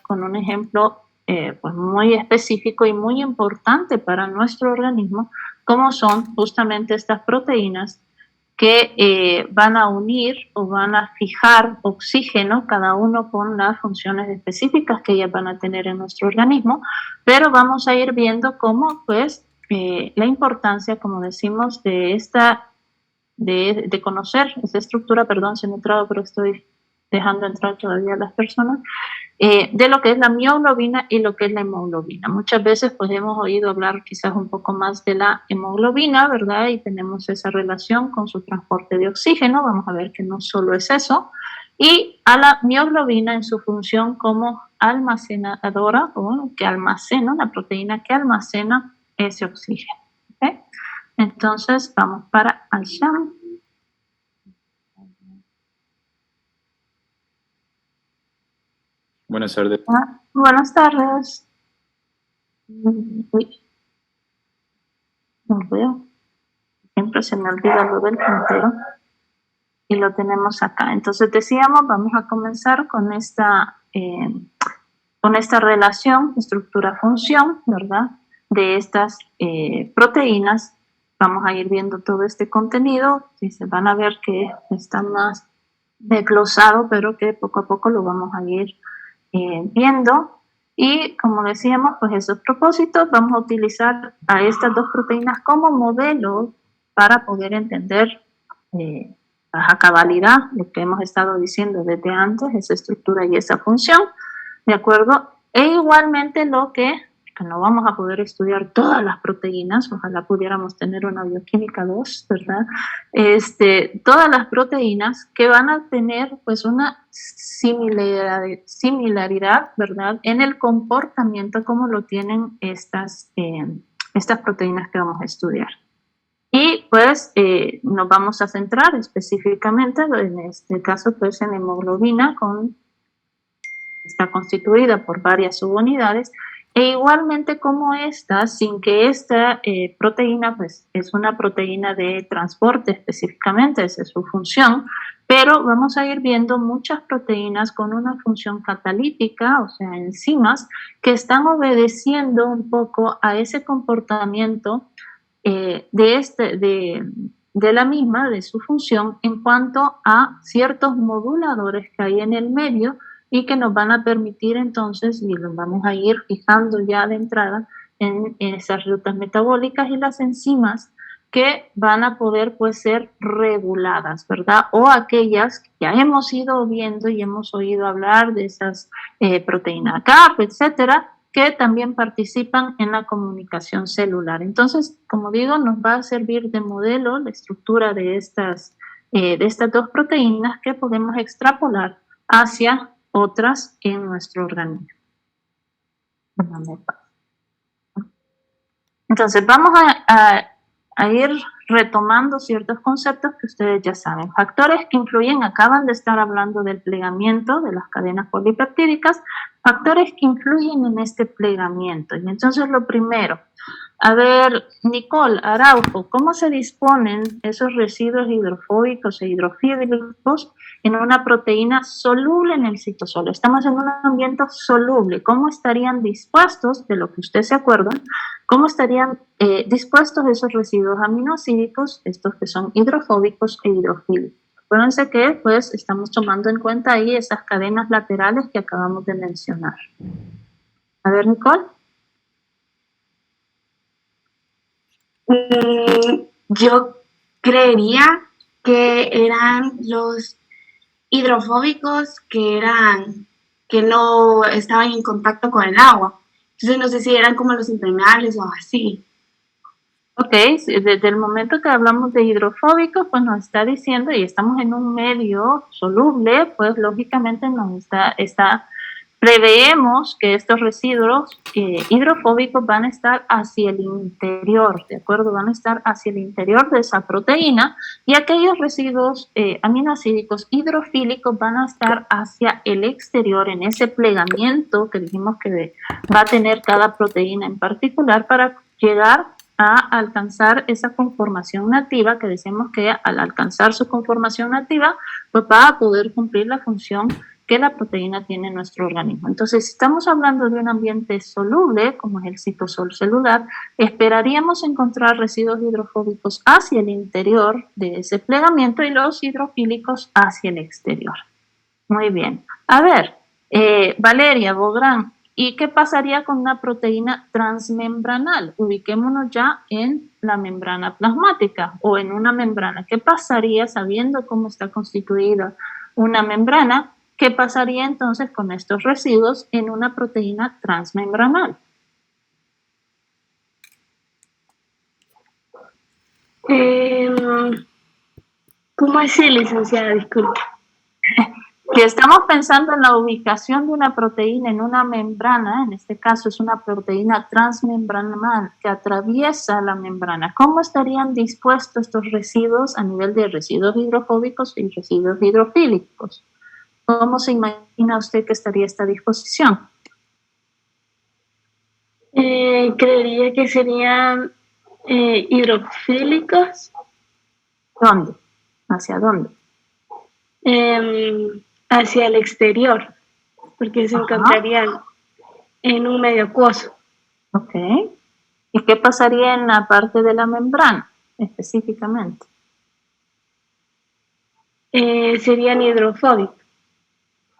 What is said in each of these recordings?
con un ejemplo pues muy específico y muy importante para nuestro organismo, como son justamente estas proteínas que van a unir o van a fijar oxígeno, cada uno con las funciones específicas que ellas van a tener en nuestro organismo, pero vamos a ir viendo cómo, pues, la importancia, como decimos, de conocer esa estructura, perdón, se me ha entrado, pero estoy dejando entrar todavía a las personas, de lo que es la mioglobina y lo que es la hemoglobina. Muchas veces pues hemos oído hablar quizás un poco más de la hemoglobina, ¿verdad? Y tenemos esa relación con su transporte de oxígeno, vamos a ver que no solo es eso, y a la mioglobina en su función como almacenadora o que almacena, la proteína que almacena ese oxígeno. ¿Okay? Entonces vamos para Aishan. Buenas tardes. Buenas tardes. Uy, no veo. Siempre se me olvida lo del puntero. Y lo tenemos acá. Entonces decíamos, vamos a comenzar con esta relación estructura-función, ¿verdad? De estas proteínas. Vamos a ir viendo todo este contenido. Y se van a ver que está más desglosado, pero que poco a poco lo vamos a ir viendo. Y como decíamos, pues esos propósitos, vamos a utilizar a estas dos proteínas como modelos para poder entender a cabalidad lo que hemos estado diciendo desde antes, esa estructura y esa función, ¿de acuerdo? E igualmente lo que no vamos a poder estudiar todas las proteínas, ojalá pudiéramos tener una bioquímica 2, ¿verdad? Todas las proteínas que van a tener pues una similaridad, ¿verdad? En el comportamiento como lo tienen estas proteínas que vamos a estudiar. Y pues nos vamos a centrar específicamente en este caso pues en hemoglobina, está constituida por varias subunidades, e igualmente como esta, sin que esta proteína pues es una proteína de transporte específicamente, esa es su función, pero vamos a ir viendo muchas proteínas con una función catalítica, o sea, enzimas, que están obedeciendo un poco a ese comportamiento de la misma, de su función, en cuanto a ciertos moduladores que hay en el medio y que nos van a permitir entonces, y los vamos a ir fijando ya de entrada en esas rutas metabólicas y las enzimas que van a poder pues ser reguladas, ¿verdad? O aquellas que ya hemos ido viendo y hemos oído hablar de esas proteínas CAP, etcétera, que también participan en la comunicación celular. Entonces, como digo, nos va a servir de modelo la estructura de estas dos proteínas que podemos extrapolar hacia otras en nuestro organismo. Entonces, vamos a ir retomando ciertos conceptos que ustedes ya saben. Factores que influyen, acaban de estar hablando del plegamiento de las cadenas polipeptídicas, factores que influyen en este plegamiento. Y entonces lo primero, a ver, Nicole Araujo, ¿cómo se disponen esos residuos hidrofóbicos e hidrofílicos en una proteína soluble en el citosol? Estamos en un ambiente soluble. ¿Cómo estarían dispuestos, de lo que usted se acuerda, cómo estarían dispuestos esos residuos aminoácidos, estos que son hidrofóbicos e hidrofílicos? Acuérdense que pues estamos tomando en cuenta ahí esas cadenas laterales que acabamos de mencionar. A ver, Nicole. Yo creería que eran los hidrofóbicos que no estaban en contacto con el agua. Entonces no sé si eran como los impermeables o así. Ok, desde el momento que hablamos de hidrofóbicos, pues nos está diciendo, y estamos en un medio soluble, pues lógicamente nos preveemos que estos residuos hidrofóbicos van a estar hacia el interior, ¿de acuerdo? Van a estar hacia el interior de esa proteína, y aquellos residuos aminoácidos hidrofílicos van a estar hacia el exterior, en ese plegamiento que dijimos que va a tener cada proteína en particular para llegar a alcanzar esa conformación nativa, que decimos que al alcanzar su conformación nativa, pues va a poder cumplir la función que la proteína tiene en nuestro organismo. Entonces, si estamos hablando de un ambiente soluble, como es el citosol celular, esperaríamos encontrar residuos hidrofóbicos hacia el interior de ese plegamiento y los hidrofílicos hacia el exterior. Muy bien. A ver, Valeria Bográn, ¿y qué pasaría con una proteína transmembranal? Ubiquémonos ya en la membrana plasmática o en una membrana. ¿Qué pasaría sabiendo cómo está constituida una membrana? ¿Qué pasaría entonces con estos residuos en una proteína transmembranal? ¿Cómo así, licenciada? Disculpe. Si estamos pensando en la ubicación de una proteína en una membrana, en este caso es una proteína transmembranal que atraviesa la membrana, ¿cómo estarían dispuestos estos residuos a nivel de residuos hidrofóbicos y residuos hidrofílicos? ¿Cómo se imagina usted que estaría esta disposición? Creería que serían hidrofílicos. ¿Dónde? ¿Hacia dónde? Hacia el exterior, porque se encontrarían en un medio acuoso. Ok. ¿Y qué pasaría en la parte de la membrana específicamente? Serían hidrofóbicos.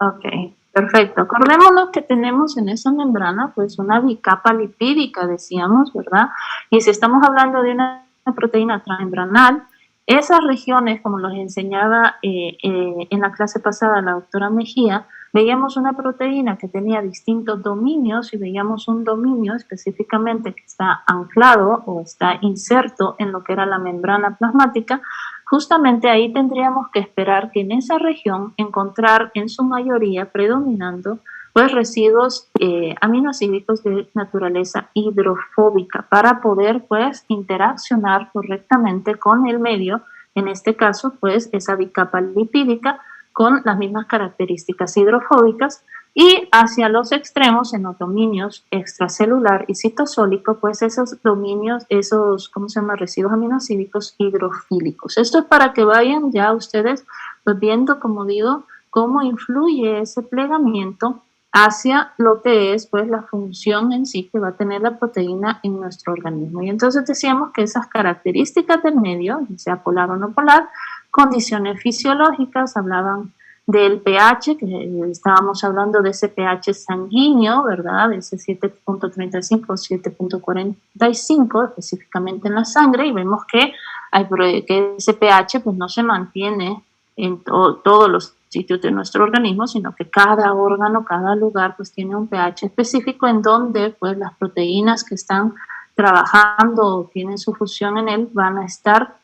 Ok, perfecto. Acordémonos que tenemos en esa membrana pues una bicapa lipídica, decíamos, ¿verdad? Y si estamos hablando de una proteína transmembranal, esas regiones, como los enseñaba en la clase pasada la doctora Mejía, veíamos una proteína que tenía distintos dominios y veíamos un dominio específicamente que está anclado o está inserto en lo que era la membrana plasmática. Justamente ahí tendríamos que esperar que en esa región encontrar en su mayoría predominando pues residuos aminoácidos de naturaleza hidrofóbica para poder pues interaccionar correctamente con el medio, en este caso pues esa bicapa lipídica con las mismas características hidrofóbicas, y hacia los extremos, en los dominios extracelular y citosólico, pues esos dominios, esos, ¿cómo se llama? Residuos aminoácidos hidrofílicos. Esto es para que vayan ya ustedes viendo, como digo, cómo influye ese plegamiento hacia lo que es pues la función en sí que va a tener la proteína en nuestro organismo. Y entonces decíamos que esas características del medio, sea polar o no polar, condiciones fisiológicas, hablaban del pH, que estábamos hablando de ese pH sanguíneo, ¿verdad? De ese 7.35 o 7.45 específicamente en la sangre, y vemos que ese pH pues no se mantiene en todos los sitios de nuestro organismo, sino que cada órgano, cada lugar pues tiene un pH específico en donde pues las proteínas que están trabajando o tienen su función en él van a estar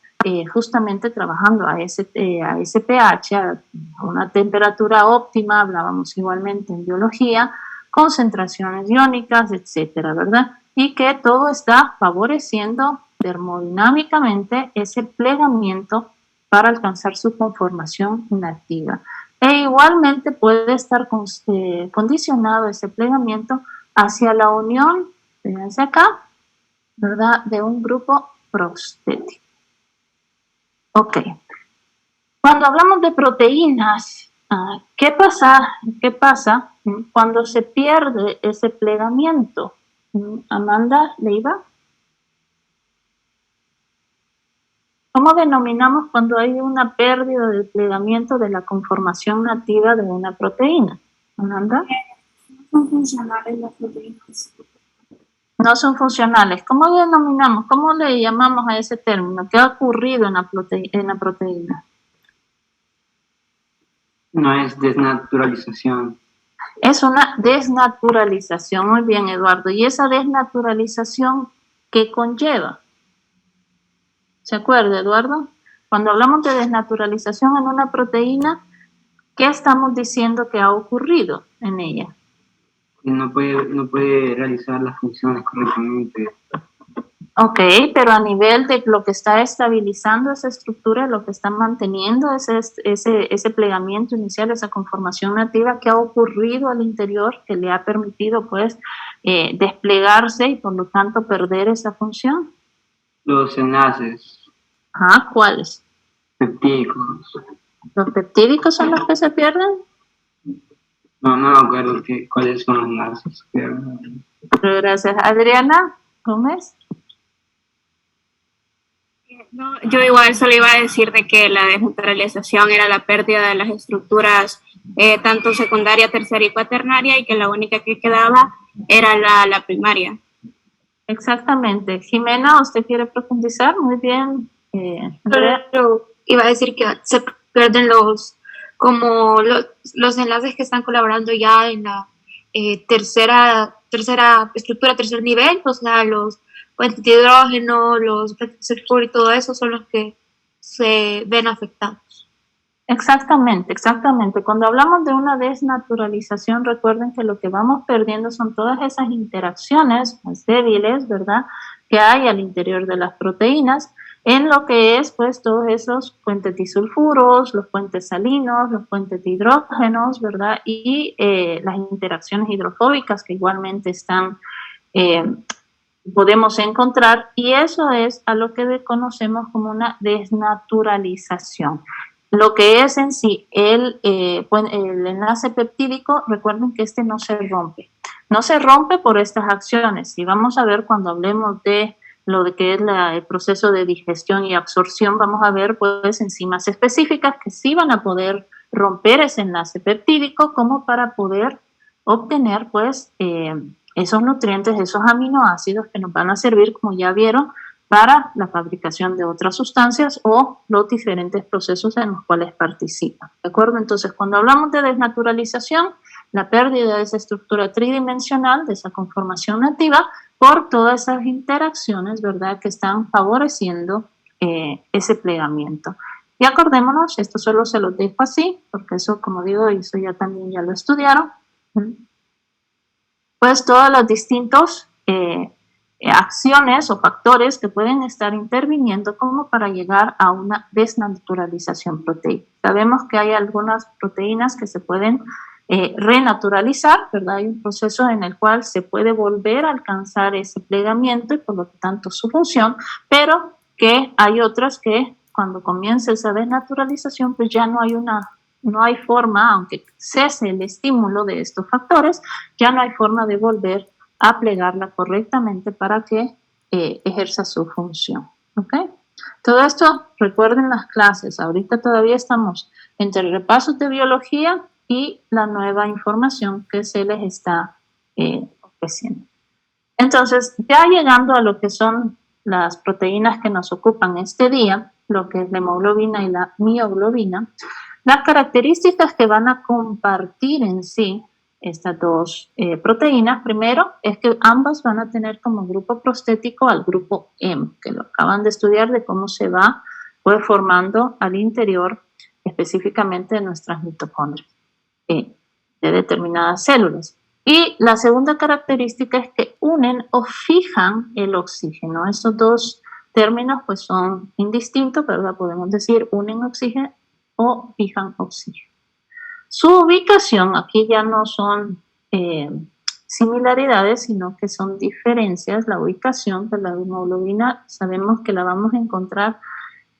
justamente trabajando a ese pH, a una temperatura óptima, hablábamos igualmente en biología, concentraciones iónicas, etcétera, ¿verdad? Y que todo está favoreciendo termodinámicamente ese plegamiento para alcanzar su conformación inactiva. E igualmente puede estar condicionado ese plegamiento hacia la unión, fíjense acá, ¿verdad?, de un grupo prostético. Ok. Cuando hablamos de proteínas, ¿qué pasa cuando se pierde ese plegamiento? Amanda Leiva. ¿Cómo denominamos cuando hay una pérdida del plegamiento de la conformación nativa de una proteína? Amanda. No son funcionales las proteínas. No son funcionales. ¿Cómo denominamos? ¿Cómo le llamamos a ese término? ¿Qué ha ocurrido en la proteína? No es desnaturalización. Es una desnaturalización. Muy bien, Eduardo. ¿Y esa desnaturalización qué conlleva? ¿Se acuerda, Eduardo? Cuando hablamos de desnaturalización en una proteína, ¿qué estamos diciendo que ha ocurrido en ella? No puede realizar las funciones correctamente. Ok, pero a nivel de lo que está estabilizando esa estructura, lo que está manteniendo ese plegamiento inicial, esa conformación nativa, ¿qué ha ocurrido al interior que le ha permitido pues desplegarse y por lo tanto perder esa función? Los enlaces. ¿Cuáles? Peptídicos. ¿Los peptídicos son los que se pierden? No me acuerdo cuáles son los enlaces. Gracias. Adriana Gómez. No, yo igual solo iba a decir de que la desnaturalización era la pérdida de las estructuras tanto secundaria, terciaria y cuaternaria, y que la única que quedaba era la primaria. Exactamente. Jimena, ¿usted quiere profundizar? Muy bien. Pero iba a decir que se pierden los enlaces que están colaborando ya en la tercera estructura, tercer nivel, o sea, los puentes de hidrógeno, los puentes de sulfuro y todo eso son los que se ven afectados. Exactamente, exactamente. Cuando hablamos de una desnaturalización, recuerden que lo que vamos perdiendo son todas esas interacciones más débiles, ¿verdad?, que hay al interior de las proteínas, en lo que es, pues, todos esos puentes disulfuros, los puentes salinos, los puentes de hidrógenos, ¿verdad?, y las interacciones hidrofóbicas que igualmente están, podemos encontrar, y eso es a lo que conocemos como una desnaturalización. Lo que es en sí el enlace peptídico, recuerden que este no se rompe. No se rompe por estas acciones. Y vamos a ver cuando hablemos de lo de que es el proceso de digestión y absorción, vamos a ver pues enzimas específicas que sí van a poder romper ese enlace peptídico como para poder obtener pues esos nutrientes, esos aminoácidos que nos van a servir, como ya vieron, para la fabricación de otras sustancias o los diferentes procesos en los cuales participan. ¿De acuerdo? Entonces, cuando hablamos de desnaturalización, la pérdida de esa estructura tridimensional, de esa conformación nativa, por todas esas interacciones, ¿verdad?, que están favoreciendo ese plegamiento. Y acordémonos, esto solo se los dejo así, porque eso, como digo, eso ya también ya lo estudiaron, pues todos los distintos acciones o factores que pueden estar interviniendo como para llegar a una desnaturalización proteica. Sabemos que hay algunas proteínas que se pueden renaturalizar, ¿verdad? Hay un proceso en el cual se puede volver a alcanzar ese plegamiento y por lo tanto su función, pero que hay otras que cuando comienza esa desnaturalización pues ya no hay forma, aunque cese el estímulo de estos factores, ya no hay forma de volver a plegarla correctamente para que ejerza su función. ¿Ok? Todo esto, recuerden las clases, ahorita todavía estamos entre repasos de biología y la nueva información que se les está ofreciendo. Entonces, ya llegando a lo que son las proteínas que nos ocupan este día, lo que es la hemoglobina y la mioglobina, las características que van a compartir en sí estas dos proteínas, primero es que ambas van a tener como grupo prostético al grupo M, que lo acaban de estudiar de cómo se va pues, formando al interior específicamente de nuestras mitocondrias de determinadas células. Y la segunda característica es que unen o fijan el oxígeno. Estos dos términos pues son indistintos, ¿verdad? Podemos decir unen oxígeno o fijan oxígeno. Su ubicación, aquí ya no son similaridades, sino que son diferencias. La ubicación de la hemoglobina sabemos que la vamos a encontrar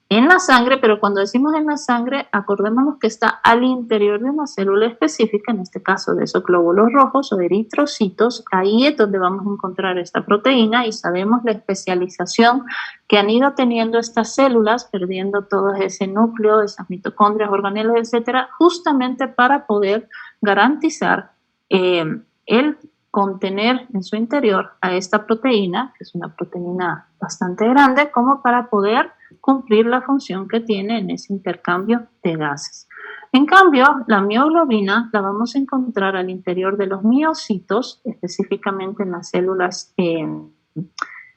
en la sangre, pero cuando decimos en la sangre, acordémonos que está al interior de una célula específica, en este caso de esos glóbulos rojos o eritrocitos. Ahí es donde vamos a encontrar esta proteína y sabemos la especialización que han ido teniendo estas células, perdiendo todo ese núcleo, esas mitocondrias, organelos, etcétera, justamente para poder garantizar el contener en su interior a esta proteína, que es una proteína bastante grande, como para poder cumplir la función que tiene en ese intercambio de gases. En cambio, la mioglobina la vamos a encontrar al interior de los miocitos, específicamente en las células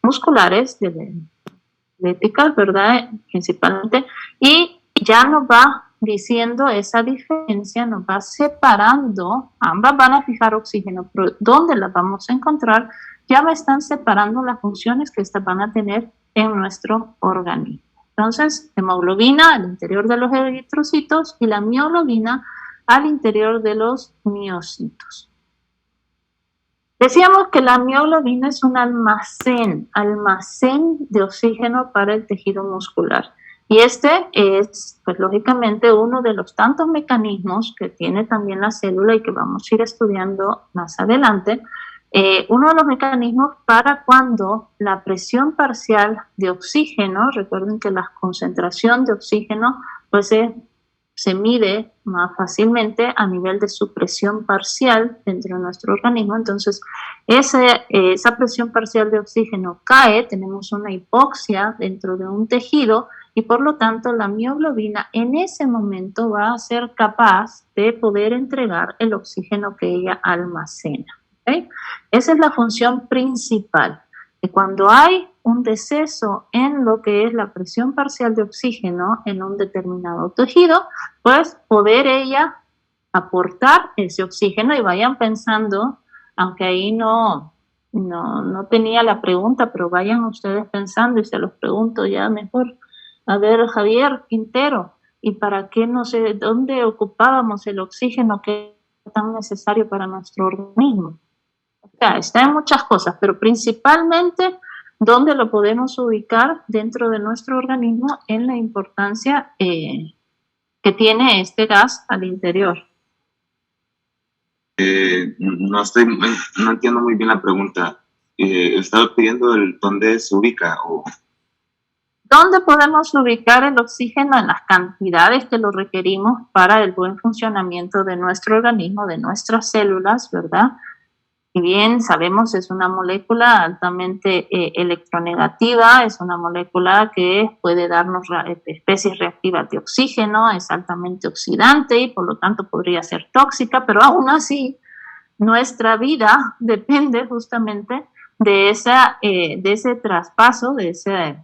musculares, atléticas, ¿verdad? Principalmente, y ya nos va diciendo esa diferencia, nos va separando, ambas van a fijar oxígeno, pero ¿dónde las vamos a encontrar? Ya me están separando las funciones que estas van a tener en nuestro organismo. Entonces, hemoglobina al interior de los eritrocitos y la mioglobina al interior de los miocitos. Decíamos que la mioglobina es un almacén de oxígeno para el tejido muscular. Y este es, pues lógicamente, uno de los tantos mecanismos que tiene también la célula y que vamos a ir estudiando más adelante. Uno de los mecanismos para cuando la presión parcial de oxígeno, recuerden que la concentración de oxígeno pues se mide más fácilmente a nivel de su presión parcial dentro de nuestro organismo. Entonces, esa presión parcial de oxígeno cae, tenemos una hipoxia dentro de un tejido y por lo tanto la mioglobina en ese momento va a ser capaz de poder entregar el oxígeno que ella almacena. ¿Okay? Esa es la función principal. Que cuando hay un deceso en lo que es la presión parcial de oxígeno en un determinado tejido, pues poder ella aportar ese oxígeno y vayan pensando, aunque ahí no tenía la pregunta, pero vayan ustedes pensando y se los pregunto ya mejor. A ver, Javier Quintero, ¿y para qué no sé dónde ocupábamos el oxígeno que es tan necesario para nuestro organismo? O sea, está en muchas cosas, pero principalmente dónde lo podemos ubicar dentro de nuestro organismo en la importancia que tiene este gas al interior. No entiendo muy bien la pregunta. Estaba pidiendo dónde se ubica o... ¿Dónde podemos ubicar el oxígeno en las cantidades que lo requerimos para el buen funcionamiento de nuestro organismo, de nuestras células, ¿verdad? Si bien sabemos es una molécula altamente electronegativa, es una molécula que puede darnos especies reactivas de oxígeno, es altamente oxidante y por lo tanto podría ser tóxica, pero aún así nuestra vida depende justamente de ese traspaso, de ese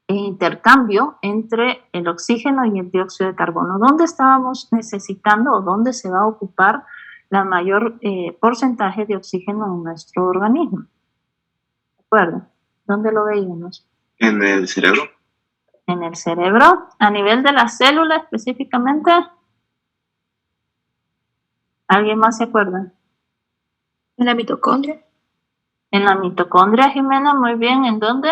intercambio entre el oxígeno y el dióxido de carbono. ¿Dónde estábamos necesitando o dónde se va a ocupar la mayor porcentaje de oxígeno en nuestro organismo? ¿De acuerdo? ¿Dónde lo veíamos? ¿En el cerebro? En el cerebro, a nivel de la célula específicamente. ¿Alguien más se acuerda? En la mitocondria. En la mitocondria, Jimena, muy bien. ¿En dónde?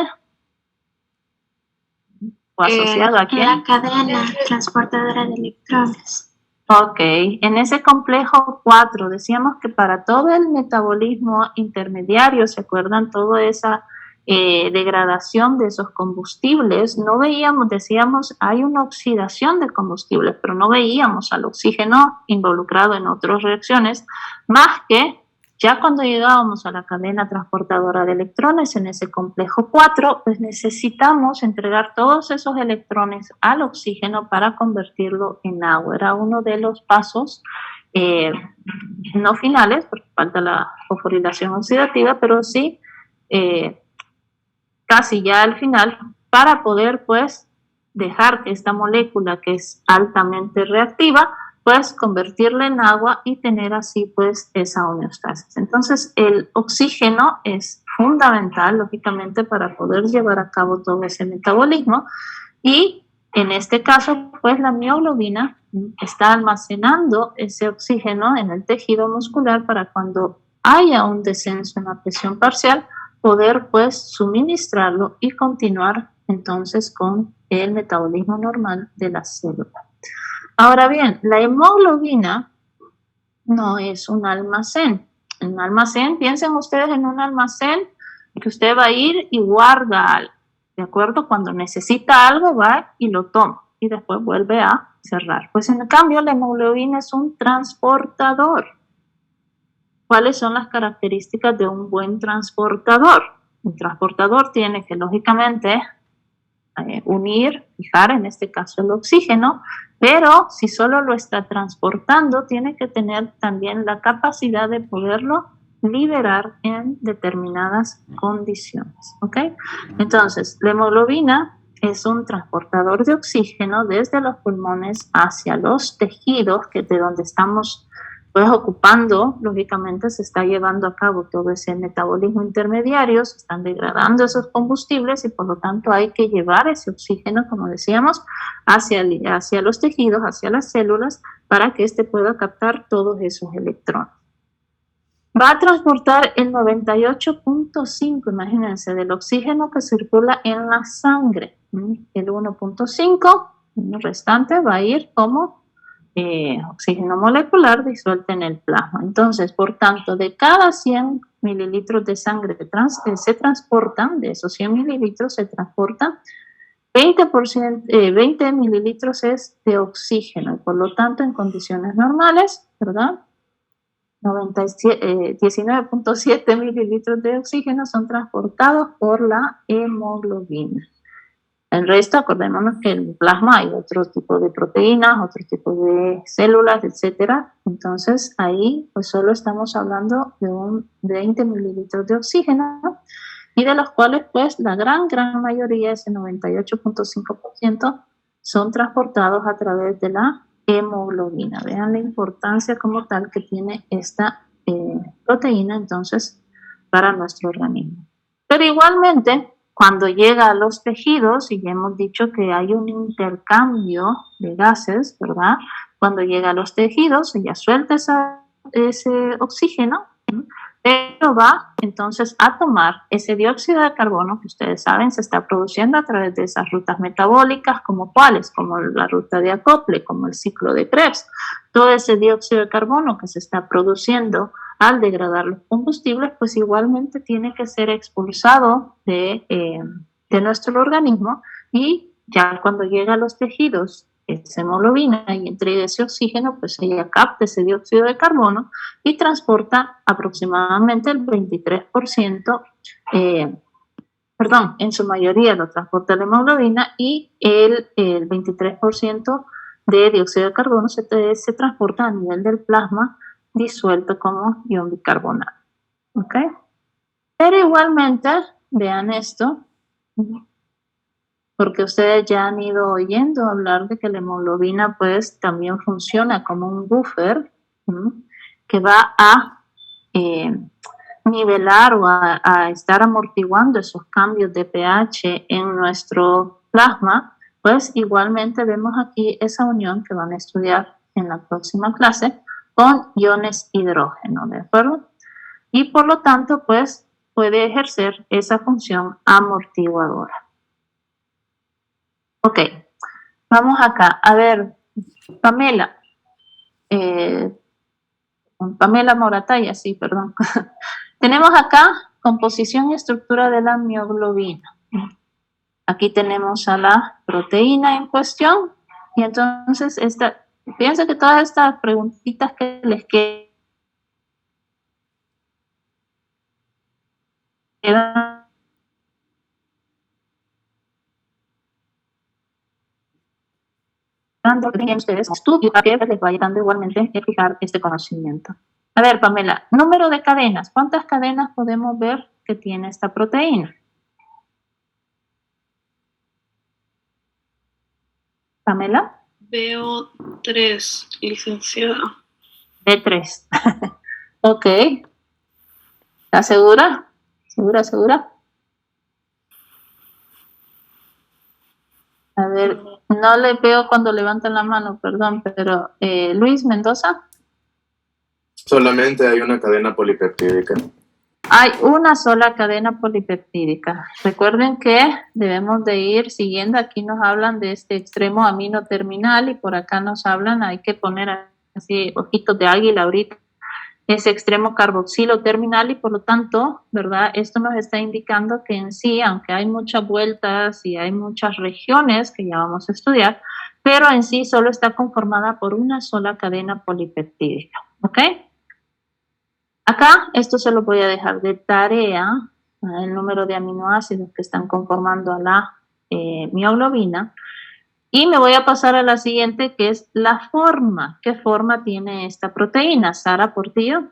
¿O asociado a quién? En la cadena transportadora de electrones. Ok, en ese complejo 4 decíamos que para todo el metabolismo intermediario, ¿se acuerdan? Toda esa degradación de esos combustibles, no veíamos, decíamos, hay una oxidación de combustibles, pero no veíamos al oxígeno involucrado en otras reacciones, más que ya cuando llegábamos a la cadena transportadora de electrones en ese complejo 4, pues necesitamos entregar todos esos electrones al oxígeno para convertirlo en agua. Era uno de los pasos no finales, porque falta la fosforilación oxidativa, pero sí casi ya al final, para poder pues dejar que esta molécula que es altamente reactiva pues convertirla en agua y tener así pues esa homeostasis. Entonces el oxígeno es fundamental lógicamente para poder llevar a cabo todo ese metabolismo y en este caso pues la mioglobina está almacenando ese oxígeno en el tejido muscular para cuando haya un descenso en la presión parcial poder pues suministrarlo y continuar entonces con el metabolismo normal de la célula. Ahora bien, la hemoglobina no es un almacén. Un almacén, piensen ustedes en un almacén que usted va a ir y guarda algo, ¿de acuerdo? Cuando necesita algo va y lo toma y después vuelve a cerrar. Pues en cambio la hemoglobina es un transportador. ¿Cuáles son las características de un buen transportador? Un transportador tiene que lógicamente fijar en este caso el oxígeno, pero si solo lo está transportando, tiene que tener también la capacidad de poderlo liberar en determinadas condiciones, ¿ok? Entonces, la hemoglobina es un transportador de oxígeno desde los pulmones hacia los tejidos, que de donde estamos pues ocupando, lógicamente se está llevando a cabo todo ese metabolismo intermediario, se están degradando esos combustibles y por lo tanto hay que llevar ese oxígeno, como decíamos, hacia los tejidos, hacia las células, para que éste pueda captar todos esos electrones. Va a transportar el 98.5, imagínense, del oxígeno que circula en la sangre. El 1.5, el restante, va a ir como oxígeno molecular disuelto en el plasma. Entonces, por tanto, de cada 100 mililitros de sangre se transportan, de esos 100 mililitros se transportan 20 mililitros es de oxígeno, y por lo tanto, en condiciones normales, ¿verdad? 19.7 mililitros de oxígeno son transportados por la hemoglobina. El resto, acordémonos que en el plasma hay otro tipo de proteínas, otro tipo de células, etcétera. Entonces, ahí pues solo estamos hablando de un 20 mililitros de oxígeno, y de los cuales pues la gran mayoría, ese 98.5%, son transportados a través de la hemoglobina. Vean la importancia como tal que tiene esta proteína entonces para nuestro organismo. Pero igualmente, cuando llega a los tejidos, y ya hemos dicho que hay un intercambio de gases, ¿verdad? Cuando llega a los tejidos, ella suelta ese oxígeno, pero va entonces a tomar ese dióxido de carbono que ustedes saben se está produciendo a través de esas rutas metabólicas, como cuáles, como la ruta de acople, como el ciclo de Krebs. Todo ese dióxido de carbono que se está produciendo al degradar los combustibles, pues igualmente tiene que ser expulsado de nuestro organismo, y ya cuando llega a los tejidos esa hemoglobina y entrega ese oxígeno, pues ella capta ese dióxido de carbono y transporta aproximadamente el 23%, en su mayoría lo transporta la hemoglobina, y el 23% de dióxido de carbono se transporta a nivel del plasma disuelto como ion bicarbonato. ¿Ok? Pero igualmente, vean esto, porque ustedes ya han ido oyendo hablar de que la hemoglobina pues también funciona como un buffer que va a nivelar o a estar amortiguando esos cambios de pH en nuestro plasma. Pues igualmente vemos aquí esa unión que van a estudiar en la próxima clase con iones hidrógeno, ¿de acuerdo? Y por lo tanto pues puede ejercer esa función amortiguadora. Ok, vamos acá. A ver, Pamela. Pamela Morataya, sí, perdón. Tenemos acá composición y estructura de la mioglobina. Aquí tenemos a la proteína en cuestión. Y entonces, fíjense que todas estas preguntitas que les quedan que ustedes estudian, que les vayan dando igualmente a fijar este conocimiento. A ver, Pamela, número de cadenas. ¿Cuántas cadenas podemos ver que tiene esta proteína? Pamela. Veo 3, licenciada. De 3. Ok. ¿Estás segura? ¿Segura? A ver, no le veo cuando levantan la mano, perdón, pero Luis Mendoza. Solamente hay una cadena polipeptídica. Hay una sola cadena polipeptídica. Recuerden que debemos de ir siguiendo. Aquí nos hablan de este extremo amino terminal y por acá nos hablan, hay que poner así ojitos de águila ahorita, ese extremo carboxilo terminal, y por lo tanto, ¿verdad? Esto nos está indicando que en sí, aunque hay muchas vueltas y hay muchas regiones que ya vamos a estudiar, pero en sí solo está conformada por una sola cadena polipeptídica, ¿ok? Acá, esto se lo voy a dejar de tarea, el número de aminoácidos que están conformando a la mioglobina. Y me voy a pasar a la siguiente, que es la forma. ¿Qué forma tiene esta proteína? Sara Portillo.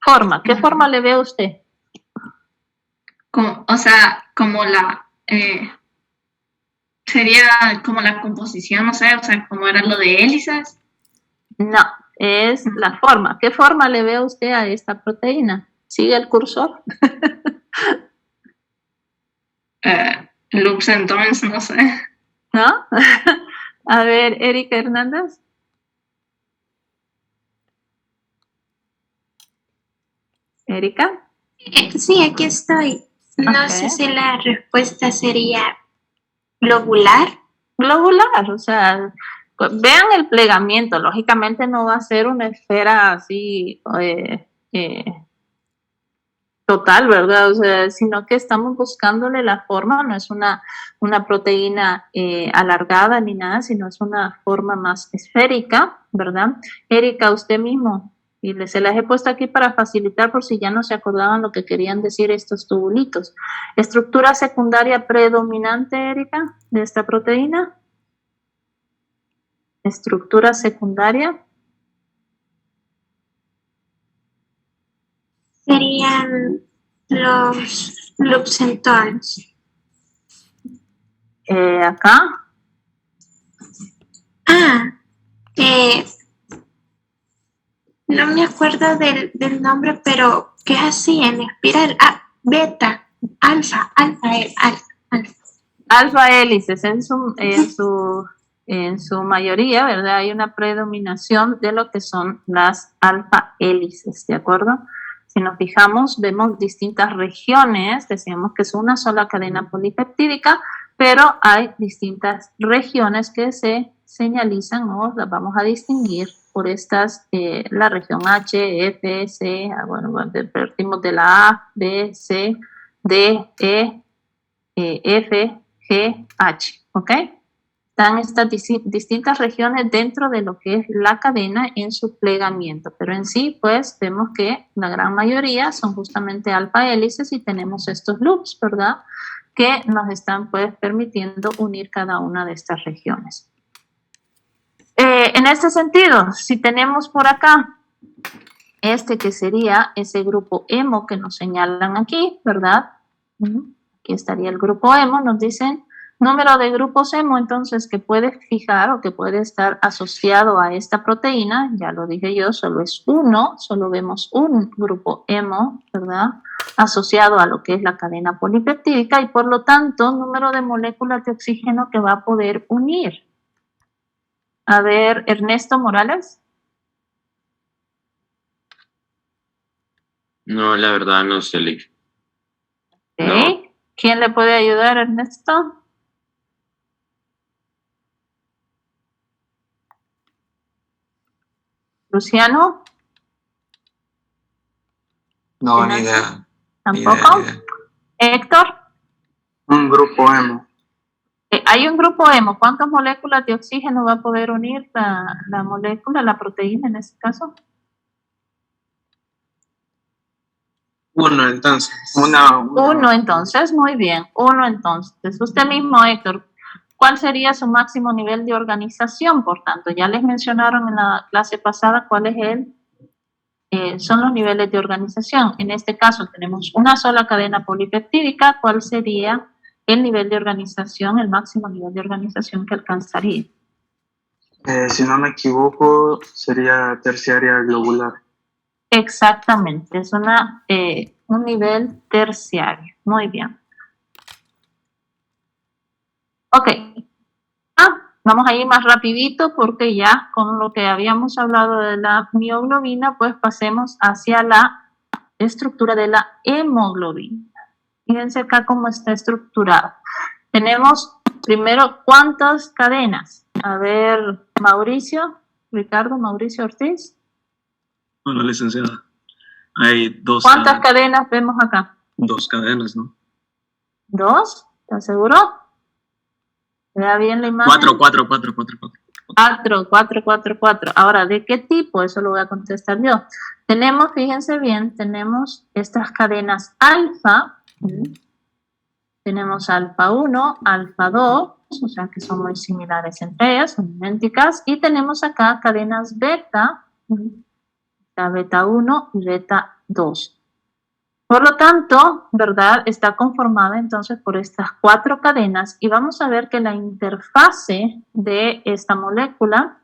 Forma. ¿Qué forma le ve a usted? Como la... sería como la composición, no sé, como era lo de hélices. No, es la forma. ¿Qué forma le ve a usted a esta proteína? ¿Sigue el cursor? Loops and turns, no sé. ¿No? A ver, Erika Hernández. Erika. Sí, aquí estoy. No Ok. sé si la respuesta sería globular. Globular, o sea, vean el plegamiento, lógicamente no va a ser una esfera así total, ¿verdad? O sea, sino que estamos buscándole la forma, no es una proteína alargada ni nada, sino es una forma más esférica, ¿verdad? Erika, usted mismo, y se las he puesto aquí para facilitar por si ya no se acordaban lo que querían decir estos tubulitos. ¿Estructura secundaria predominante, Erika, de esta proteína? Estructura secundaria. Serían los luxentones. Acá. No me acuerdo del nombre, pero ¿qué es así en espiral? Beta, alfa. Alfa hélices en su mayoría, ¿verdad? Hay una predominación de lo que son las alfa hélices, ¿de acuerdo? Si nos fijamos, vemos distintas regiones, decíamos que es una sola cadena polipeptídica, pero hay distintas regiones que se señalizan o las vamos a distinguir por estas, la región H, F, C, bueno, partimos de la A, B, C, D, E, F, G, H, ¿ok? Están estas distintas regiones dentro de lo que es la cadena en su plegamiento, pero en sí, pues, vemos que la gran mayoría son justamente alfa hélices y tenemos estos loops, ¿verdad? Que nos están, pues, permitiendo unir cada una de estas regiones. En este sentido, si tenemos por acá que sería ese grupo hemo que nos señalan aquí, ¿verdad? Aquí estaría el grupo hemo, nos dicen número de grupos hemo, entonces, que puede fijar o que puede estar asociado a esta proteína, ya lo dije yo, solo es uno, solo vemos un grupo hemo, ¿verdad? Asociado a lo que es la cadena polipeptídica y por lo tanto, número de moléculas de oxígeno que va a poder unir. A ver, Ernesto Morales. No, la verdad no sé, Lick. Okay. No. ¿Quién le puede ayudar, Ernesto? Luciano. No, ni idea. ¿Tampoco? Ni idea. Héctor. Un grupo hemo. Hay un grupo hemo. ¿Cuántas moléculas de oxígeno va a poder unir la molécula, la proteína en este caso? Uno, entonces. Uno, entonces, muy bien. Uno, entonces. Usted mismo, Héctor, ¿cuál sería su máximo nivel de organización? Por tanto, ya les mencionaron en la clase pasada cuál es son los niveles de organización. En este caso tenemos una sola cadena polipeptídica. ¿Cuál sería el nivel de organización, el máximo nivel de organización que alcanzaría? Si no me equivoco, sería terciaria globular. Exactamente, es un nivel terciario. Muy bien. Ok. Vamos a ir más rapidito porque ya con lo que habíamos hablado de la mioglobina, pues pasemos hacia la estructura de la hemoglobina. Fíjense acá cómo está estructurada. Tenemos primero cuántas cadenas. A ver, Mauricio Ortiz. Bueno, licenciada, hay dos. ¿Cuántas cadenas vemos acá? 2 cadenas, ¿no? ¿2? ¿Estás seguro? ¿Vea bien la imagen? 4. 4. Ahora, ¿de qué tipo? Eso lo voy a contestar yo. Tenemos, fíjense bien, tenemos estas cadenas alfa. Tenemos alfa 1, alfa 2, o sea que son muy similares entre ellas, son idénticas. Y tenemos acá cadenas beta, la beta 1 y beta 2. Por lo tanto, ¿verdad? Está conformada entonces por estas 4 cadenas y vamos a ver que la interfase de esta molécula,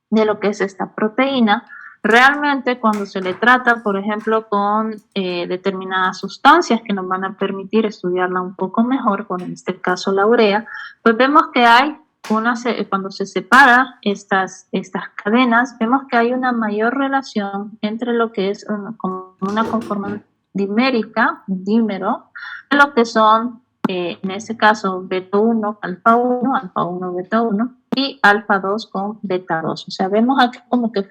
de lo que es esta proteína, realmente cuando se le trata, por ejemplo, con determinadas sustancias que nos van a permitir estudiarla un poco mejor, como en este caso la urea, pues vemos que hay cuando se separa estas cadenas, vemos que hay una mayor relación entre lo que es una conformación dimérica, un dímero, de lo que son, en este caso, beta 1, alfa 1, beta 1, y alfa 2 con beta 2. O sea, vemos aquí como que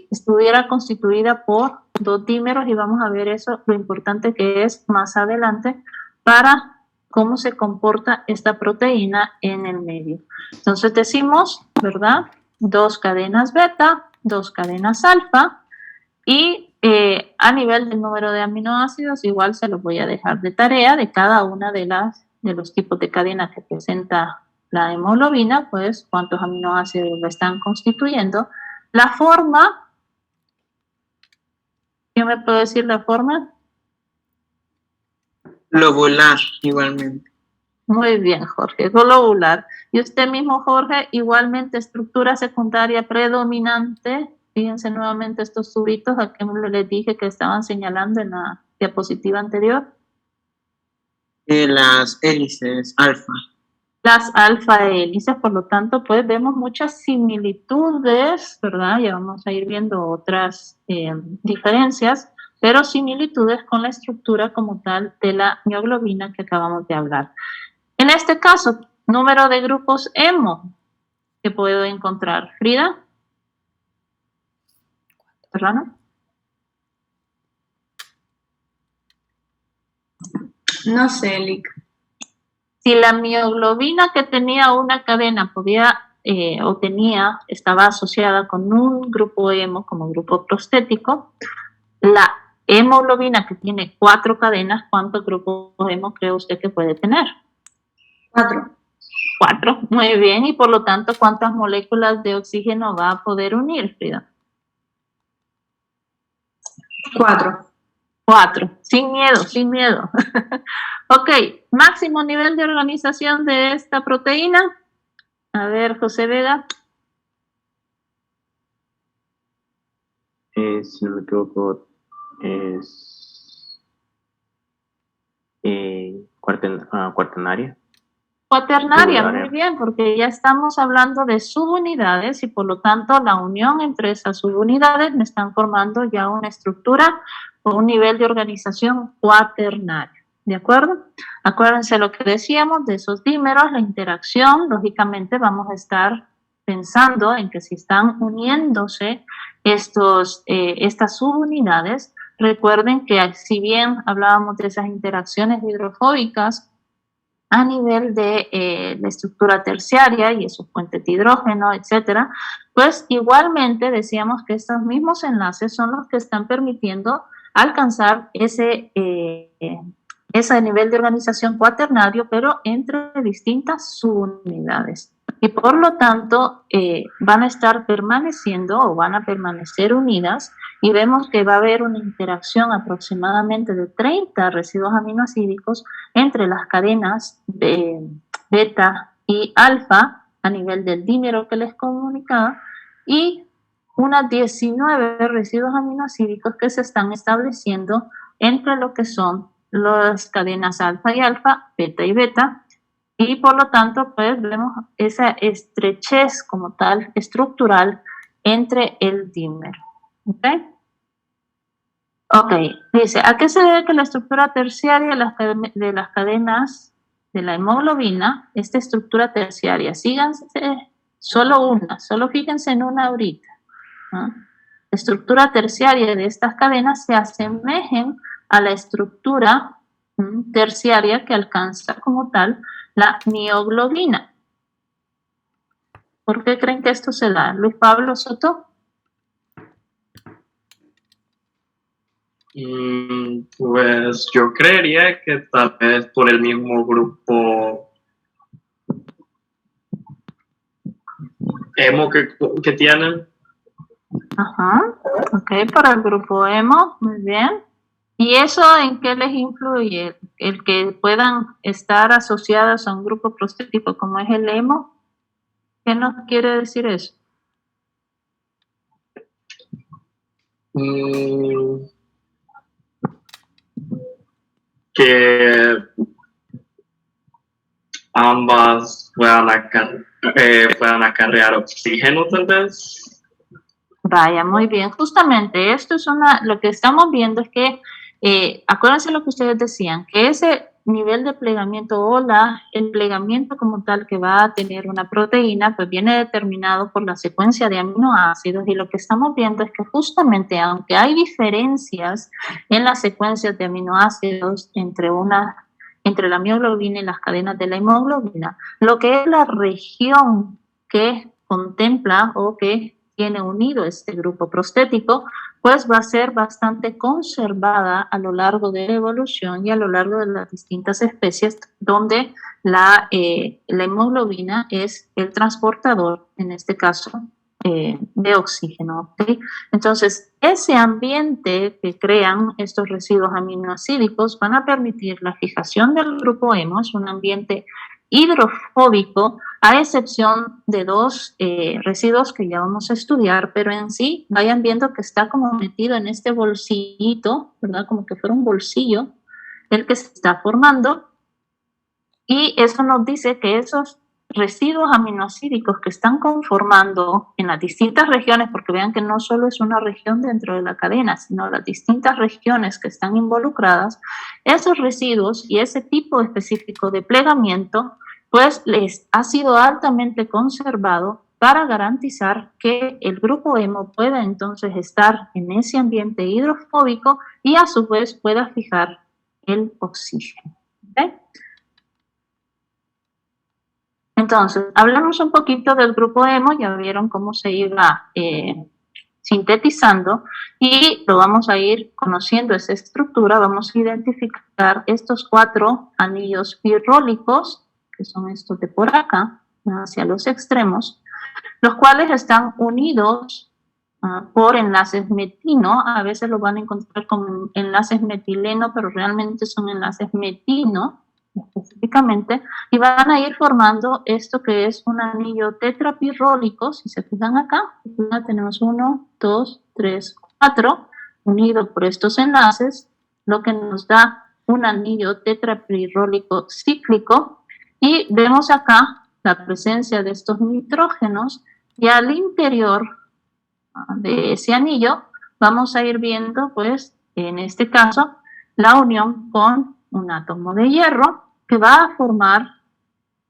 estuviera constituida por dos dímeros, y vamos a ver eso, lo importante que es más adelante para cómo se comporta esta proteína en el medio. Entonces decimos, ¿verdad? 2 cadenas beta, 2 cadenas alfa, y a nivel del número de aminoácidos, igual se los voy a dejar de tarea de cada una de los tipos de cadenas que presenta la hemoglobina, pues cuántos aminoácidos lo están constituyendo. La forma, ¿quién me puede decir la forma? Globular, igualmente. Muy bien, Jorge, globular. Y usted mismo, Jorge, igualmente estructura secundaria predominante. Fíjense nuevamente estos tubitos a que les dije que estaban señalando en la diapositiva anterior. Las hélices alfa. Las alfa hélices, por lo tanto, pues vemos muchas similitudes, ¿verdad? Ya vamos a ir viendo otras diferencias, pero similitudes con la estructura como tal de la mioglobina que acabamos de hablar. En este caso, número de grupos hemo que puedo encontrar. Frida. Serrano. No sé, Lick. Si la mioglobina que tenía una cadena estaba asociada con un grupo hemo como grupo prostético, la hemoglobina que tiene 4 cadenas, ¿cuántos grupos hemo cree usted que puede tener? 4. 4, muy bien, y por lo tanto, ¿cuántas moléculas de oxígeno va a poder unir, Frida? 4. 4, sin miedo, sin miedo. Ok, máximo nivel de organización de esta proteína. A ver, José Vega. Si no me equivoco, es cuaternaria. Cuaternaria, muy bien, porque ya estamos hablando de subunidades y por lo tanto la unión entre esas subunidades me están formando ya una estructura o un nivel de organización cuaternario. ¿De acuerdo? Acuérdense lo que decíamos de esos dímeros, la interacción, lógicamente vamos a estar pensando en que si están uniéndose estas subunidades, recuerden que si bien hablábamos de esas interacciones hidrofóbicas a nivel de la estructura terciaria y esos puentes de hidrógeno, etcétera, pues igualmente decíamos que estos mismos enlaces son los que están permitiendo alcanzar ese nivel de organización cuaternario, pero entre distintas subunidades. Y por lo tanto, van a estar permaneciendo o van a permanecer unidas, y vemos que va a haber una interacción aproximadamente de 30 residuos aminoácidos entre las cadenas de beta y alfa a nivel del dímero que les comunicaba, y unas 19 residuos aminoácidos que se están estableciendo entre lo que son las cadenas alfa y alfa, beta y beta, y por lo tanto pues vemos esa estrechez como tal estructural entre el dímero. ¿Ok? Ok, dice, ¿a qué se debe que la estructura terciaria de las cadenas de la hemoglobina, esta estructura terciaria, síganse solo fíjense en una ahorita, ¿no? La estructura terciaria de estas cadenas se asemejen a la estructura terciaria que alcanza como tal la mioglobina. ¿Por qué creen que esto se da? Luis Pablo Soto. Pues yo creería que tal vez por el mismo grupo hemo que tienen. Ajá, ok, para el grupo hemo, muy bien. ¿Y eso en qué les influye? El que puedan estar asociadas a un grupo prostético como es el hemo. ¿Qué nos quiere decir eso? Que ambas puedan acarrear oxígeno, tal vez. Vaya, muy bien. Justamente esto es lo que estamos viendo es que, acuérdense lo que ustedes decían, que ese nivel de plegamiento o el plegamiento como tal que va a tener una proteína, pues viene determinado por la secuencia de aminoácidos, y lo que estamos viendo es que justamente aunque hay diferencias en las secuencias de aminoácidos entre la mioglobina y las cadenas de la hemoglobina, lo que es la región que contempla o que tiene unido este grupo prostético, pues va a ser bastante conservada a lo largo de la evolución y a lo largo de las distintas especies donde la hemoglobina es el transportador, en este caso, de oxígeno. ¿Okay? Entonces, ese ambiente que crean estos residuos aminoácidos van a permitir la fijación del grupo hemo, es un ambiente hidrofóbico, a excepción de dos residuos que ya vamos a estudiar, pero en sí vayan viendo que está como metido en este bolsillito, ¿verdad? Como que fuera un bolsillo el que se está formando, y eso nos dice que esos residuos aminoácidos que están conformando en las distintas regiones, porque vean que no solo es una región dentro de la cadena, sino las distintas regiones que están involucradas, esos residuos y ese tipo específico de plegamiento, pues les ha sido altamente conservado para garantizar que el grupo hemo pueda entonces estar en ese ambiente hidrofóbico y a su vez pueda fijar el oxígeno. ¿Okay? Entonces, hablamos un poquito del grupo hemo, ya vieron cómo se iba sintetizando, y lo vamos a ir conociendo esa estructura. Vamos a identificar estos 4 anillos pirrólicos, que son estos de por acá, hacia los extremos, los cuales están unidos por enlaces metino. A veces lo van a encontrar como enlaces metileno, pero realmente son enlaces metino, específicamente, y van a ir formando esto que es un anillo tetrapirrólico. Si se fijan acá, tenemos 1, 2, 3, 4, unido por estos enlaces, lo que nos da un anillo tetrapirrólico cíclico, y vemos acá la presencia de estos nitrógenos, y al interior de ese anillo vamos a ir viendo, pues, en este caso, la unión con un átomo de hierro que va a formar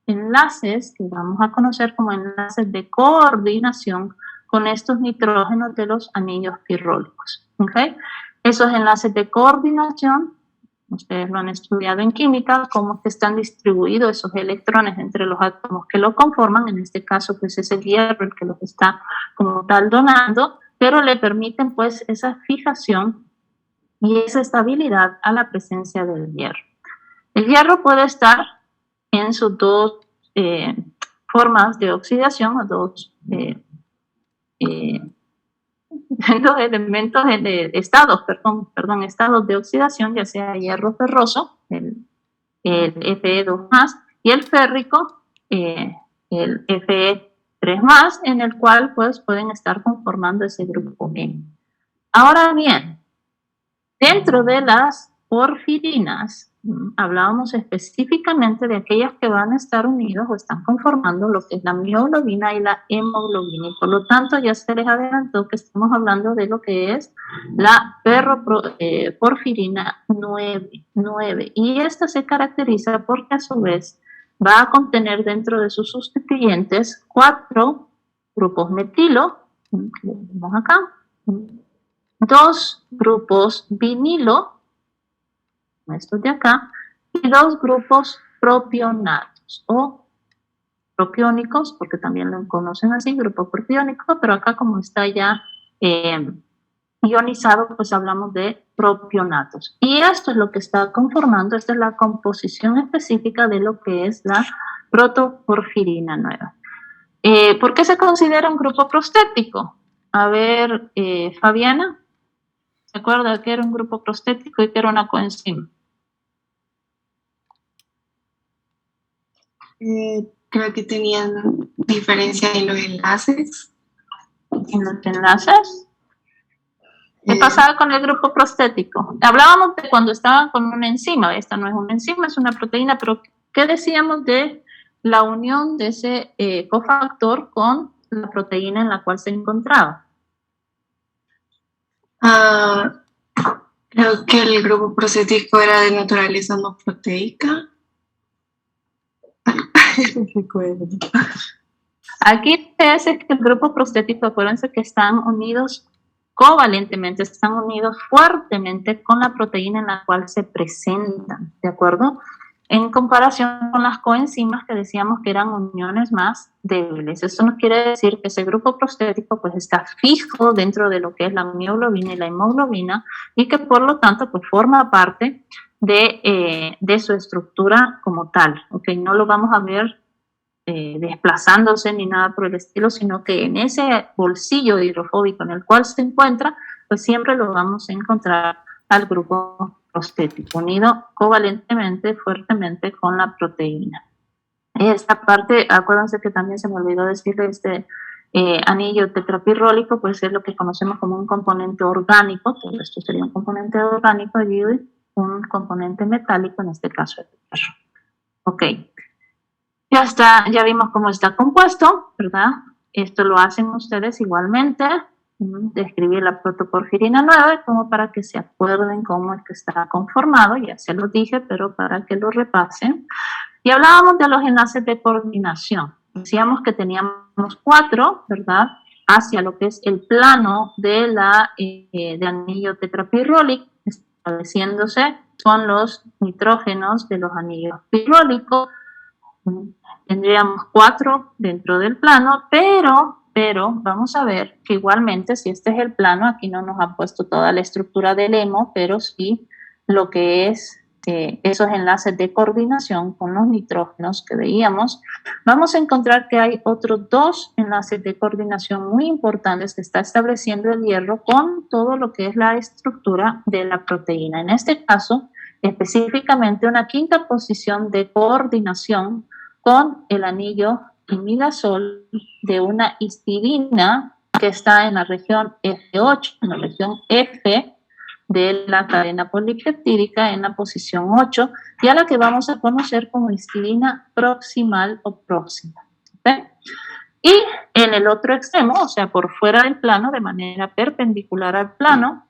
enlaces que vamos a conocer como enlaces de coordinación con estos nitrógenos de los anillos pirrólicos. ¿Okay? Esos enlaces de coordinación, ustedes lo han estudiado en química, cómo es que están distribuidos esos electrones entre los átomos que lo conforman. En este caso, pues es el hierro el que los está como tal donando, pero le permiten pues esa fijación y esa estabilidad a la presencia del hierro. El hierro puede estar en sus dos formas de oxidación, o dos elementos de estados, estados de oxidación, ya sea hierro ferroso, el Fe2+, y el férrico, el Fe3+, en el cual pues pueden estar conformando ese grupo hemo. Ahora bien, dentro de las porfirinas, hablábamos específicamente de aquellas que van a estar unidas o están conformando lo que es la mioglobina y la hemoglobina, y por lo tanto ya se les adelantó que estamos hablando de lo que es la porfirina 9, y esta se caracteriza porque a su vez va a contener dentro de sus sustituyentes 4 grupos metilo, que vemos acá, 2 grupos vinilo, estos de acá, y 2 grupos propionatos o propiónicos, porque también lo conocen así, grupo propiónico, pero acá como está ya ionizado, pues hablamos de propionatos. Y esto es lo que está conformando, esta es la composición específica de lo que es la protoporfirina nueva. ¿Por qué se considera un grupo prostético? A ver, Fabiana, ¿se acuerda que era un grupo prostético y que era una coenzima? Creo que tenían diferencia en los enlaces. ¿En los enlaces? ¿Qué pasaba con el grupo prostético? Hablábamos de cuando estaban con una enzima. Esta no es una enzima, es una proteína, pero ¿qué decíamos de la unión de ese cofactor con la proteína en la cual se encontraba. Creo que el grupo prostético era de naturaleza no proteica. Aquí es que el grupo prostético, acuérdense que están unidos covalentemente, están unidos fuertemente con la proteína en la cual se presentan, ¿de acuerdo? En comparación con las coenzimas que decíamos que eran uniones más débiles. Esto no quiere decir que ese grupo prostético pues está fijo dentro de lo que es la mioglobina y la hemoglobina y que por lo tanto pues forma parte de su estructura como tal, ¿ok? No lo vamos a ver desplazándose ni nada por el estilo, sino que en ese bolsillo hidrofóbico en el cual se encuentra, pues siempre lo vamos a encontrar al grupo prostético, unido covalentemente, fuertemente con la proteína. Esta parte, acuérdense que también se me olvidó decirle, este anillo tetrapirrólico, pues es lo que conocemos como un componente orgánico, todo esto sería un componente orgánico y un componente metálico, en este caso el hierro. Ok. Ya está, ya vimos cómo está compuesto, ¿verdad? Esto lo hacen ustedes igualmente, de escribir la protoporfirina 9, como para que se acuerden cómo es que está conformado, ya se lo dije, pero para que lo repasen. Y hablábamos de los enlaces de coordinación. Decíamos que teníamos 4, ¿verdad? Hacia lo que es el plano de de anillo tetrapirrólico, estableciéndose con los nitrógenos de los anillos pirrólicos. Tendríamos 4 dentro del plano, pero vamos a ver que igualmente, si este es el plano, aquí no nos han puesto toda la estructura del hemo, pero sí lo que es esos enlaces de coordinación con los nitrógenos que veíamos, vamos a encontrar que hay otros 2 enlaces de coordinación muy importantes que está estableciendo el hierro con todo lo que es la estructura de la proteína. En este caso, específicamente una 5ª posición de coordinación con el anillo imidazol de una histidina que está en la región F8, en la región F de la cadena polipeptídica en la posición 8, y a la que vamos a conocer como histidina proximal o próxima. ¿Okay? Y en el otro extremo, o sea, por fuera del plano, de manera perpendicular al plano,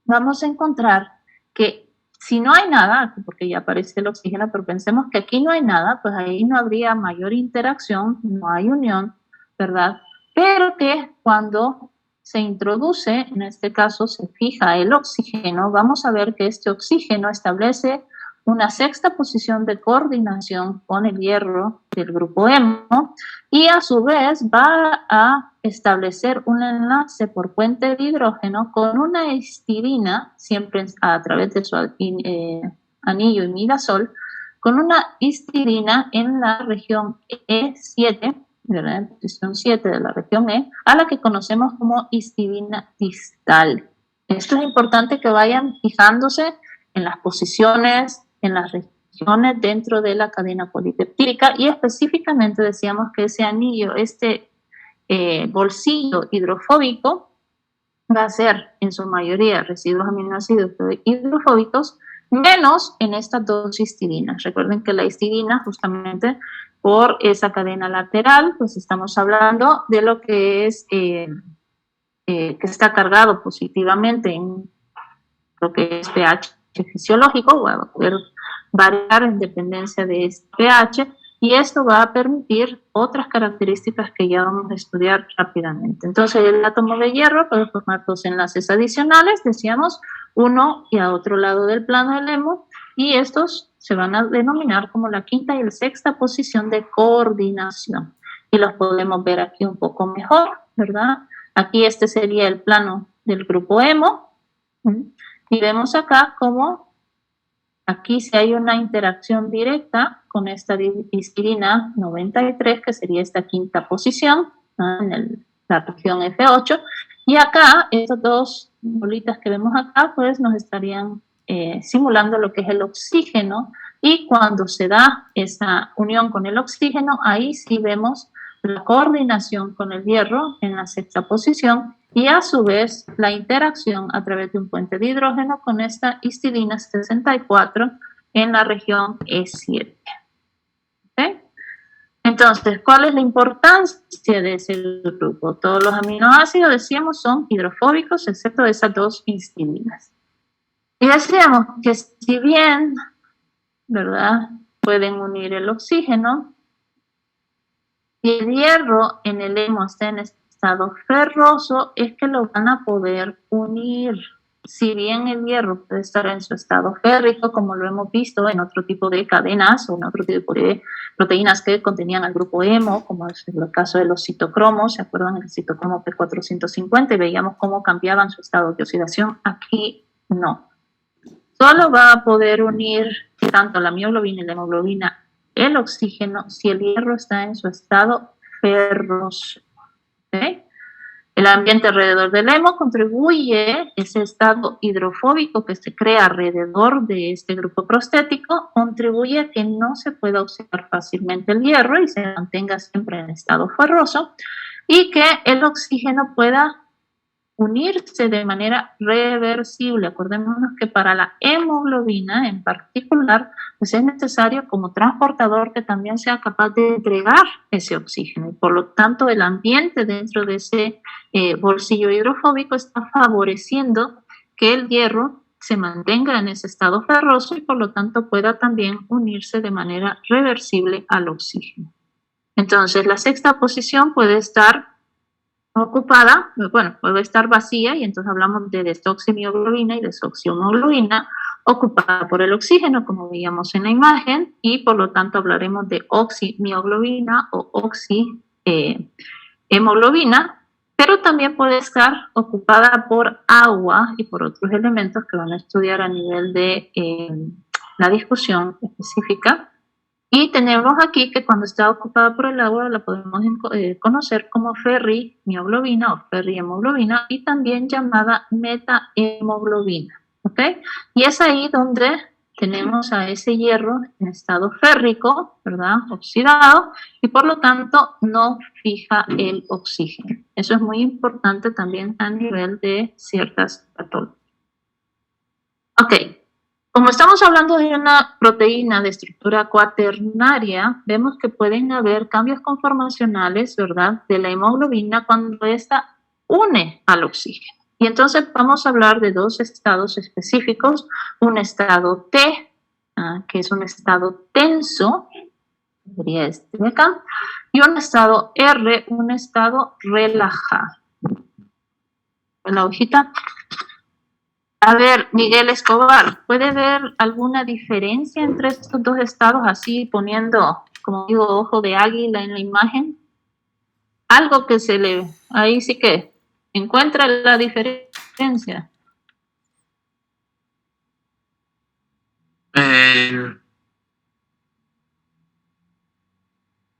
vamos a encontrar que si no hay nada, porque ya aparece el oxígeno, pero pensemos que aquí no hay nada, pues ahí no habría mayor interacción, no hay unión, ¿verdad? Pero que cuando se introduce, en este caso se fija el oxígeno, vamos a ver que este oxígeno establece una 6ª posición de coordinación con el hierro del grupo hemo y a su vez va a establecer un enlace por puente de hidrógeno con una histidina, siempre a través de su anillo imidazol, con una histidina en la región E7, ¿verdad? En posición 7 de la región E, a la que conocemos como histidina distal. Esto es importante que vayan fijándose en las posiciones, en las regiones dentro de la cadena polipeptídica y específicamente decíamos que ese anillo, bolsillo hidrofóbico, va a ser en su mayoría residuos aminoácidos hidrofóbicos, menos en estas 2 histidinas. Recuerden que la histidina, justamente por esa cadena lateral, pues estamos hablando de lo que es que está cargado positivamente en lo que es pH fisiológico, va a poder variar en dependencia de este pH, y esto va a permitir otras características que ya vamos a estudiar rápidamente. Entonces, el átomo de hierro puede formar 2 enlaces adicionales, decíamos, uno y a otro lado del plano del hemo, y estos se van a denominar como la 5ª y la 6ª posición de coordinación. Y los podemos ver aquí un poco mejor, ¿verdad? Aquí este sería el plano del grupo hemo, y vemos acá como aquí sí hay una interacción directa con esta histidina 93, que sería esta 5ª posición, ¿no? En la región F8, y acá estas 2 bolitas que vemos acá pues nos estarían simulando lo que es el oxígeno, y cuando se da esa unión con el oxígeno, ahí sí vemos la coordinación con el hierro en la 6ª posición y a su vez la interacción a través de un puente de hidrógeno con esta histidina 64 en la región E7. ¿Okay? Entonces, ¿cuál es la importancia de ese grupo? Todos los aminoácidos, decíamos, son hidrofóbicos, excepto esas dos histidinas. Y decíamos que si bien, ¿verdad?, pueden unir el oxígeno, si el hierro en el hemo está en estado ferroso, es que lo van a poder unir. Si bien el hierro puede estar en su estado férrico, como lo hemos visto en otro tipo de cadenas o en otro tipo de proteínas que contenían al grupo hemo, como es el caso de los citocromos, ¿se acuerdan? El citocromo P450, y veíamos cómo cambiaban su estado de oxidación. Aquí no. Solo va a poder unir tanto la mioglobina y la hemoglobina el oxígeno si el hierro está en su estado ferroso. ¿Okay? El ambiente alrededor del hemo contribuye, ese estado hidrofóbico que se crea alrededor de este grupo prostético, contribuye a que no se pueda oxidar fácilmente el hierro y se mantenga siempre en estado ferroso, y que el oxígeno pueda unirse de manera reversible. Acordémonos que para la hemoglobina en particular, pues es necesario como transportador que también sea capaz de entregar ese oxígeno. Y por lo tanto, el ambiente dentro de ese bolsillo hidrofóbico está favoreciendo que el hierro se mantenga en ese estado ferroso y por lo tanto pueda también unirse de manera reversible al oxígeno. Entonces, la sexta posición puede estar ocupada, bueno, puede estar vacía, y entonces hablamos de desoximioglobina y desoxiohemoglobina, ocupada por el oxígeno, como veíamos en la imagen, y por lo tanto hablaremos de oximioglobina o oxihemoglobina, pero también puede estar ocupada por agua y por otros elementos que van a estudiar a nivel de la discusión específica. Y tenemos aquí que cuando está ocupada por el agua la podemos conocer como ferrimioglobina o ferrihemoglobina, y también llamada metahemoglobina, ¿ok? Y es ahí donde tenemos a ese hierro en estado férrico, ¿verdad?, oxidado, y por lo tanto no fija el oxígeno. Eso es muy importante también a nivel de ciertas patologías. Ok. Como estamos hablando de una proteína de estructura cuaternaria, vemos que pueden haber cambios conformacionales, ¿verdad?, de la hemoglobina cuando ésta une al oxígeno. Y entonces vamos a hablar de dos estados específicos, un estado T, que es un estado tenso, sería este de acá, y un estado R, un estado relajado. La hojita. A ver, Miguel Escobar, ¿puede ver alguna diferencia entre estos dos estados, así poniendo, como digo, ojo de águila en la imagen? Algo que se le... Ahí sí que encuentra la diferencia.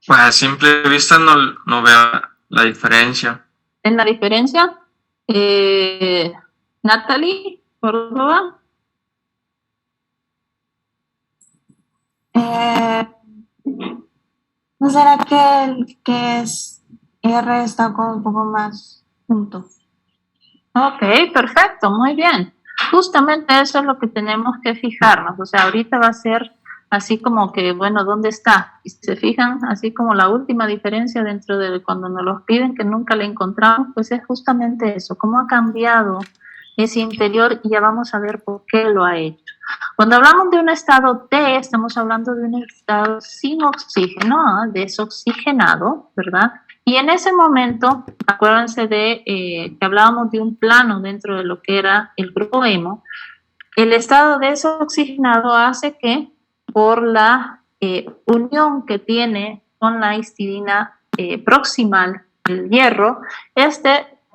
Pues a simple vista no veo la diferencia. ¿En la diferencia? Natalie Córdoba. ¿No será que es R está como un poco más junto? Ok, perfecto, muy bien. Justamente eso es lo que tenemos que fijarnos. O sea, ahorita va a ser así como que, bueno, ¿dónde está? Y si se fijan, así como la última diferencia dentro de cuando nos los piden, que nunca la encontramos, pues es justamente eso, cómo ha cambiado ese interior, y ya vamos a ver por qué lo ha hecho. Cuando hablamos de un estado T, estamos hablando de un estado sin oxígeno, desoxigenado, ¿verdad? Y en ese momento, acuérdense de que hablábamos de un plano dentro de lo que era el grupo hemo. El estado desoxigenado hace que por la unión que tiene con la histidina proximal del hierro,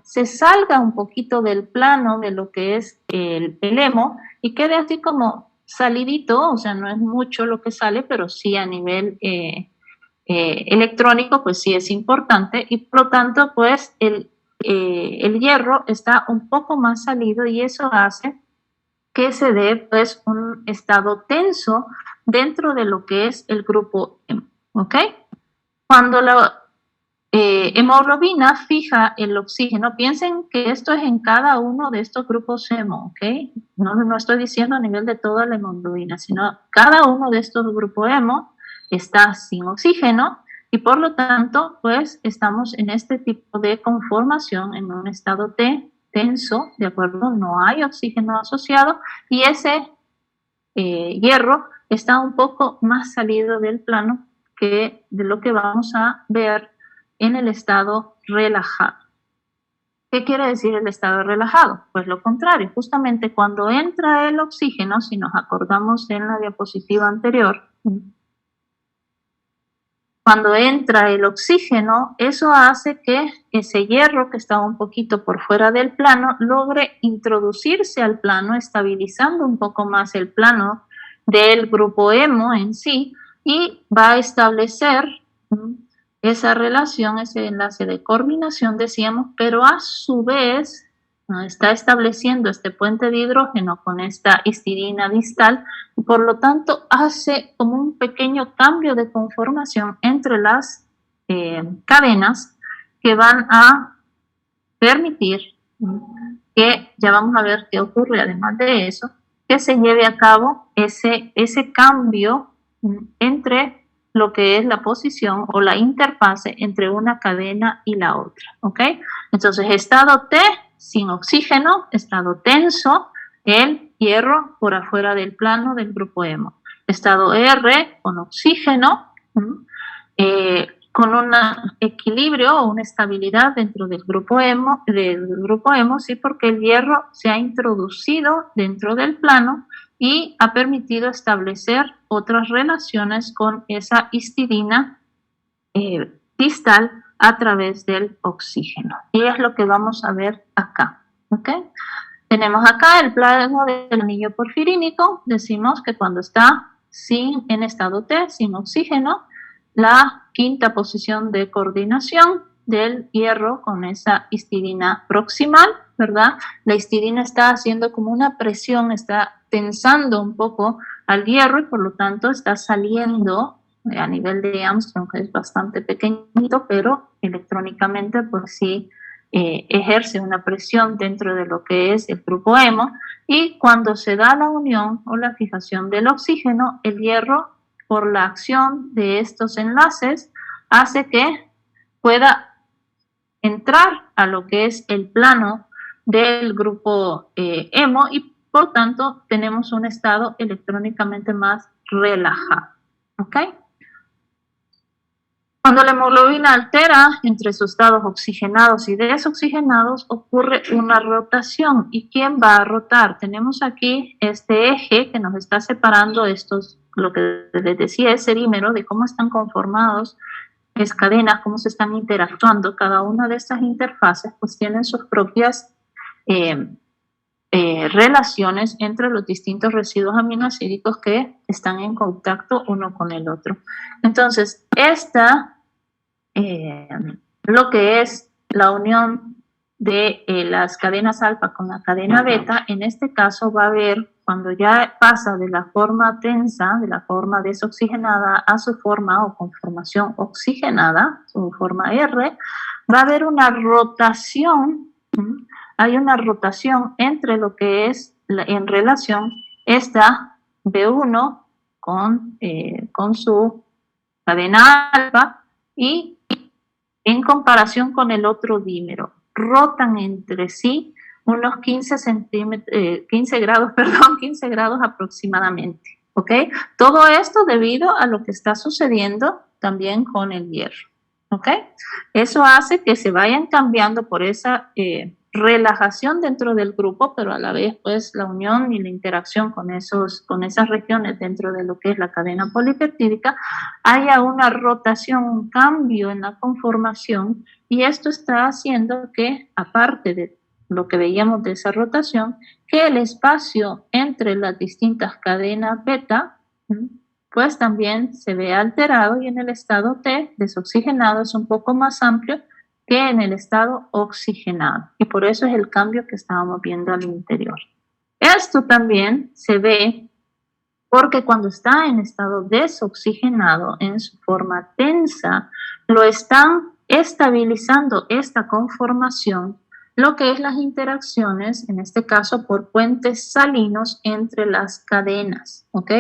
se salga un poquito del plano de lo que es el hemo y quede así como salidito, o sea, no es mucho lo que sale, pero sí a nivel electrónico, pues sí es importante, y por lo tanto, pues el hierro está un poco más salido, y eso hace que se dé pues un estado tenso dentro de lo que es el grupo hemo, ¿ok? Cuando la hemoglobina fija el oxígeno, piensen que esto es en cada uno de estos grupos hemo, ¿ok? No estoy diciendo a nivel de toda la hemoglobina, sino cada uno de estos grupos hemo está sin oxígeno, y por lo tanto, pues estamos en este tipo de conformación en un estado T tenso, ¿de acuerdo? No hay oxígeno asociado y ese hierro está un poco más salido del plano que de lo que vamos a ver en el estado relajado. ¿Qué quiere decir el estado relajado? Pues lo contrario, justamente cuando entra el oxígeno, si nos acordamos en la diapositiva anterior, cuando entra el oxígeno, eso hace que ese hierro que está un poquito por fuera del plano logre introducirse al plano, estabilizando un poco más el plano del grupo hemo en sí y va a establecer esa relación, ese enlace de coordinación, decíamos, pero a su vez está estableciendo este puente de hidrógeno con esta histidina distal y por lo tanto hace como un pequeño cambio de conformación entre las cadenas que van a permitir que, ya vamos a ver qué ocurre además de eso, que se lleve a cabo ese cambio entre lo que es la posición o la interfase entre una cadena y la otra, ¿ok? Entonces, estado T, sin oxígeno, estado tenso, el hierro por afuera del plano del grupo hemo. Estado R, con oxígeno, con un equilibrio o una estabilidad dentro del grupo hemo, sí, porque el hierro se ha introducido dentro del plano y ha permitido establecer otras relaciones con esa histidina distal a través del oxígeno. Y es lo que vamos a ver acá, ¿ok? Tenemos acá el plano del anillo porfirínico. Decimos que cuando está en estado T, sin oxígeno, la quinta posición de coordinación del hierro con esa histidina proximal, ¿verdad? La histidina está haciendo como una presión, está tensando un poco al hierro y por lo tanto está saliendo a nivel de Armstrong, que es bastante pequeñito, pero electrónicamente pues sí ejerce una presión dentro de lo que es el grupo hemo y cuando se da la unión o la fijación del oxígeno, el hierro por la acción de estos enlaces hace que pueda entrar a lo que es el plano del grupo hemo y por tanto tenemos un estado electrónicamente más relajado, ¿ok? Cuando la hemoglobina altera entre sus estados oxigenados y desoxigenados ocurre una rotación. ¿Y quién va a rotar? Tenemos aquí este eje que nos está separando estos, lo que les decía, ese dímero de cómo están conformados las cadenas, cómo se están interactuando. Cada una de estas interfaces pues tienen sus propias relaciones entre los distintos residuos aminoácidos que están en contacto uno con el otro. Entonces, lo que es la unión de las cadenas alfa con la cadena beta, en este caso va a haber, cuando ya pasa de la forma tensa, de la forma desoxigenada a su forma o conformación oxigenada, su forma R, va a haber una rotación. Hay una rotación entre lo que es en relación esta B1 con su cadena alfa y en comparación con el otro dímero. Rotan entre sí unos 15 grados aproximadamente, ¿ok? Todo esto debido a lo que está sucediendo también con el hierro, ¿ok? Eso hace que se vayan cambiando por esa relajación dentro del grupo, pero a la vez pues la unión y la interacción con esas regiones dentro de lo que es la cadena polipeptídica, haya una rotación, un cambio en la conformación y esto está haciendo que, aparte de lo que veíamos de esa rotación, que el espacio entre las distintas cadenas beta pues también se ve alterado y en el estado T, desoxigenado, es un poco más amplio que en el estado oxigenado. Y por eso es el cambio que estábamos viendo al interior. Esto también se ve porque cuando está en estado desoxigenado, en su forma tensa, lo están estabilizando esta conformación lo que es las interacciones, en este caso por puentes salinos entre las cadenas, ¿ok?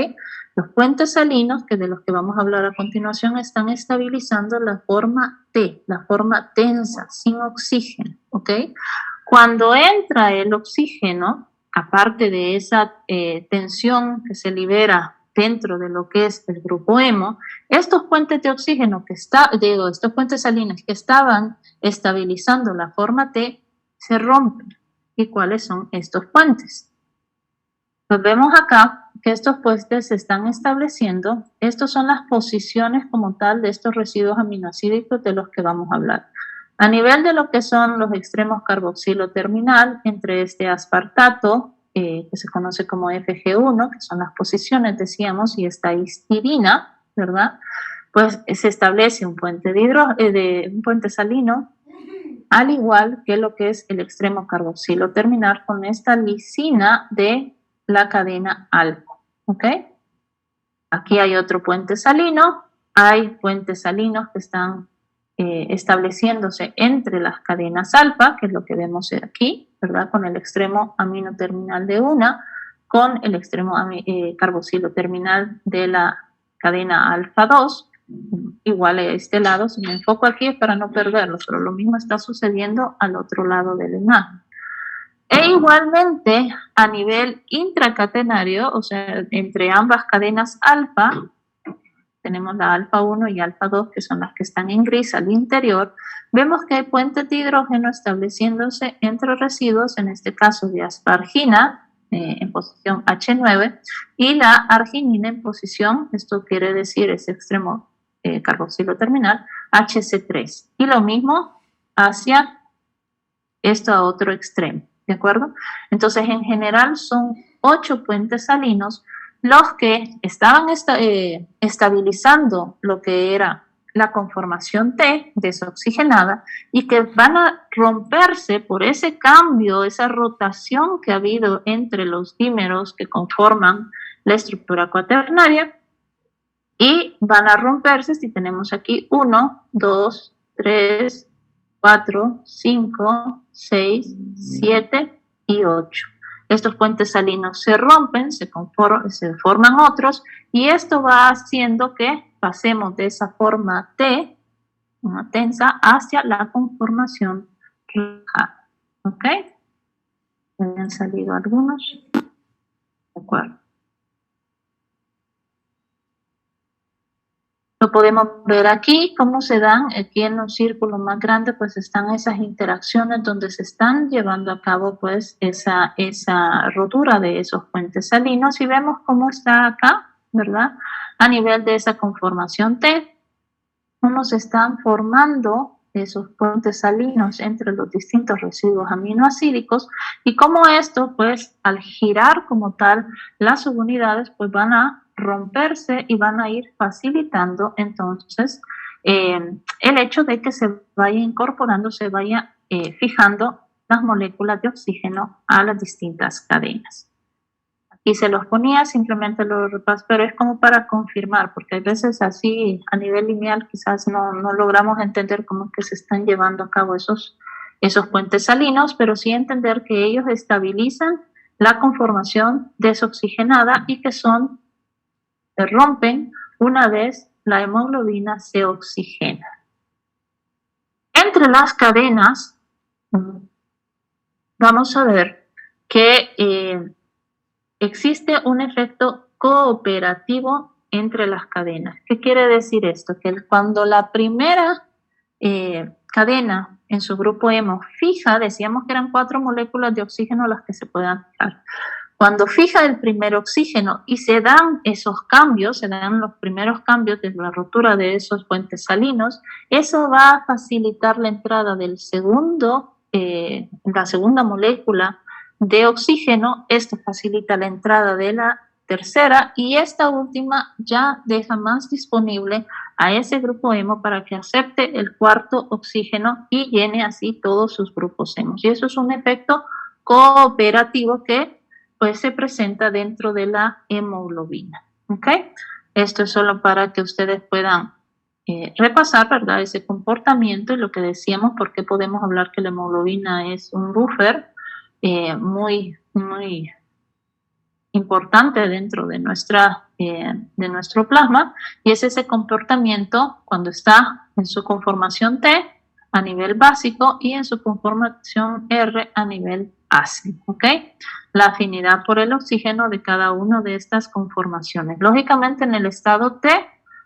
Los puentes salinos, que de los que vamos a hablar a continuación, están estabilizando la forma T, la forma tensa, sin oxígeno, ¿ok? Cuando entra el oxígeno, aparte de esa tensión que se libera dentro de lo que es el grupo hemo, estos puentes de oxígeno estos puentes salinos que estaban estabilizando la forma T, se rompen. ¿Y cuáles son estos puentes? Pues vemos acá que estos puentes se están estableciendo. Estas son las posiciones como tal de estos residuos aminoácidos de los que vamos a hablar. A nivel de lo que son los extremos carboxilo terminal, entre este aspartato, que se conoce como FG1, que son las posiciones, decíamos, y esta histidina, ¿verdad? Pues se establece un puente un puente salino, al igual que lo que es el extremo carboxilo terminal con esta lisina de la cadena alfa, ¿ok? Aquí hay otro puente salino, hay puentes salinos que están estableciéndose entre las cadenas alfa, que es lo que vemos aquí, ¿verdad? Con el extremo amino terminal de una, con el extremo carboxilo terminal de la cadena alfa 2, igual a este lado. Si me enfoco aquí es para no perderlo, pero lo mismo está sucediendo al otro lado de la imagen. E igualmente a nivel intracatenario, o sea, entre ambas cadenas alfa, tenemos la alfa 1 y alfa 2, que son las que están en gris al interior, vemos que hay puentes de hidrógeno estableciéndose entre residuos, en este caso de aspargina, en posición H9, y la arginina en posición, esto quiere decir ese extremo carboxilo terminal, HC3. Y lo mismo hacia esto a otro extremo, ¿de acuerdo? Entonces, en general son 8 puentes salinos los que estaban estabilizando lo que era la conformación T desoxigenada y que van a romperse por ese cambio, esa rotación que ha habido entre los dímeros que conforman la estructura cuaternaria, y van a romperse si tenemos aquí 1, 2, 3, 4, 5, 6, 7 y 8. Estos puentes salinos se rompen, se forman otros, y esto va haciendo que pasemos de esa forma T, una tensa, hacia la conformación relajada. ¿Ok? ¿Me han salido algunos? De acuerdo. Lo podemos ver aquí, cómo se dan, aquí en un círculo más grande, pues están esas interacciones donde se están llevando a cabo pues esa rotura de esos puentes salinos, y vemos cómo está acá, ¿verdad? A nivel de esa conformación T, cómo se están formando esos puentes salinos entre los distintos residuos aminoácidos, y cómo esto, pues, al girar como tal las subunidades, pues van a romperse y van a ir facilitando entonces el hecho de que se vaya incorporando, se vaya fijando las moléculas de oxígeno a las distintas cadenas. Aquí se los ponía, simplemente lo repaso, pero es como para confirmar, porque hay veces así a nivel lineal quizás no logramos entender cómo es que se están llevando a cabo esos puentes salinos, pero sí entender que ellos estabilizan la conformación desoxigenada y que se rompen una vez la hemoglobina se oxigena. Entre las cadenas vamos a ver que existe un efecto cooperativo entre las cadenas. ¿Qué quiere decir esto? Que cuando la primera cadena en su grupo hemo fija, decíamos que eran 4 moléculas de oxígeno las que se puedan fijar. Cuando fija el primer oxígeno y se dan esos cambios, se dan los primeros cambios de la rotura de esos puentes salinos, eso va a facilitar la entrada del la segunda molécula de oxígeno. Esto facilita la entrada de la tercera, y esta última ya deja más disponible a ese grupo hemo para que acepte el cuarto oxígeno y llene así todos sus grupos hemos. Y eso es un efecto cooperativo que pues se presenta dentro de la hemoglobina. ¿Ok? Esto es solo para que ustedes puedan repasar, ¿verdad?, ese comportamiento y lo que decíamos, porque podemos hablar que la hemoglobina es un buffer muy importante dentro de nuestro plasma, y es ese comportamiento cuando está en su conformación T a nivel básico y en su conformación R a nivel ácido, ¿ok? La afinidad por el oxígeno de cada una de estas conformaciones. Lógicamente en el estado T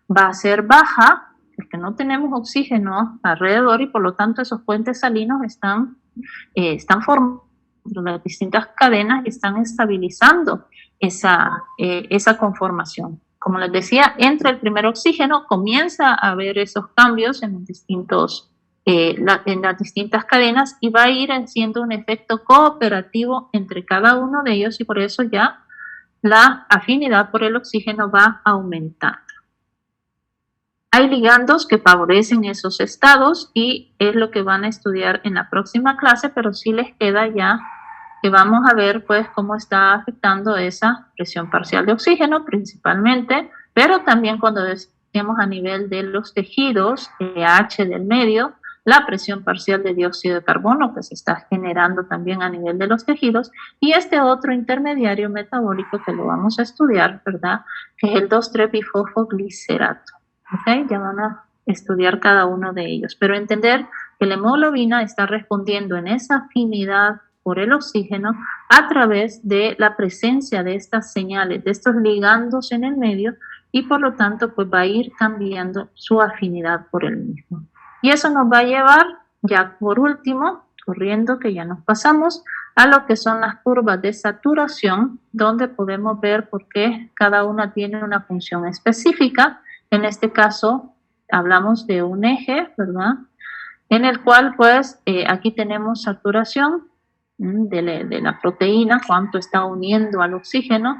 va a ser baja porque no tenemos oxígeno alrededor y por lo tanto esos puentes salinos están formando las distintas cadenas y están estabilizando esa conformación. Como les decía, entre el primer oxígeno comienza a haber esos cambios en las distintas cadenas y va a ir haciendo un efecto cooperativo entre cada uno de ellos y por eso ya la afinidad por el oxígeno va aumentando. Hay ligandos que favorecen esos estados y es lo que van a estudiar en la próxima clase, pero sí les queda ya que vamos a ver pues cómo está afectando esa presión parcial de oxígeno principalmente, pero también cuando decimos a nivel de los tejidos, pH del medio, la presión parcial de dióxido de carbono que se está generando también a nivel de los tejidos y este otro intermediario metabólico que lo vamos a estudiar, ¿verdad?, que es el 2,3-bifosfoglicerato. ¿Okay? Ya van a estudiar cada uno de ellos, pero entender que la hemoglobina está respondiendo en esa afinidad por el oxígeno a través de la presencia de estas señales, de estos ligandos en el medio y por lo tanto pues va a ir cambiando su afinidad por el mismo. Y eso nos va a llevar ya por último, corriendo que ya nos pasamos, a lo que son las curvas de saturación, donde podemos ver por qué cada una tiene una función específica. En este caso hablamos de un eje, ¿verdad?, en el cual pues aquí tenemos saturación de la proteína, cuánto está uniendo al oxígeno,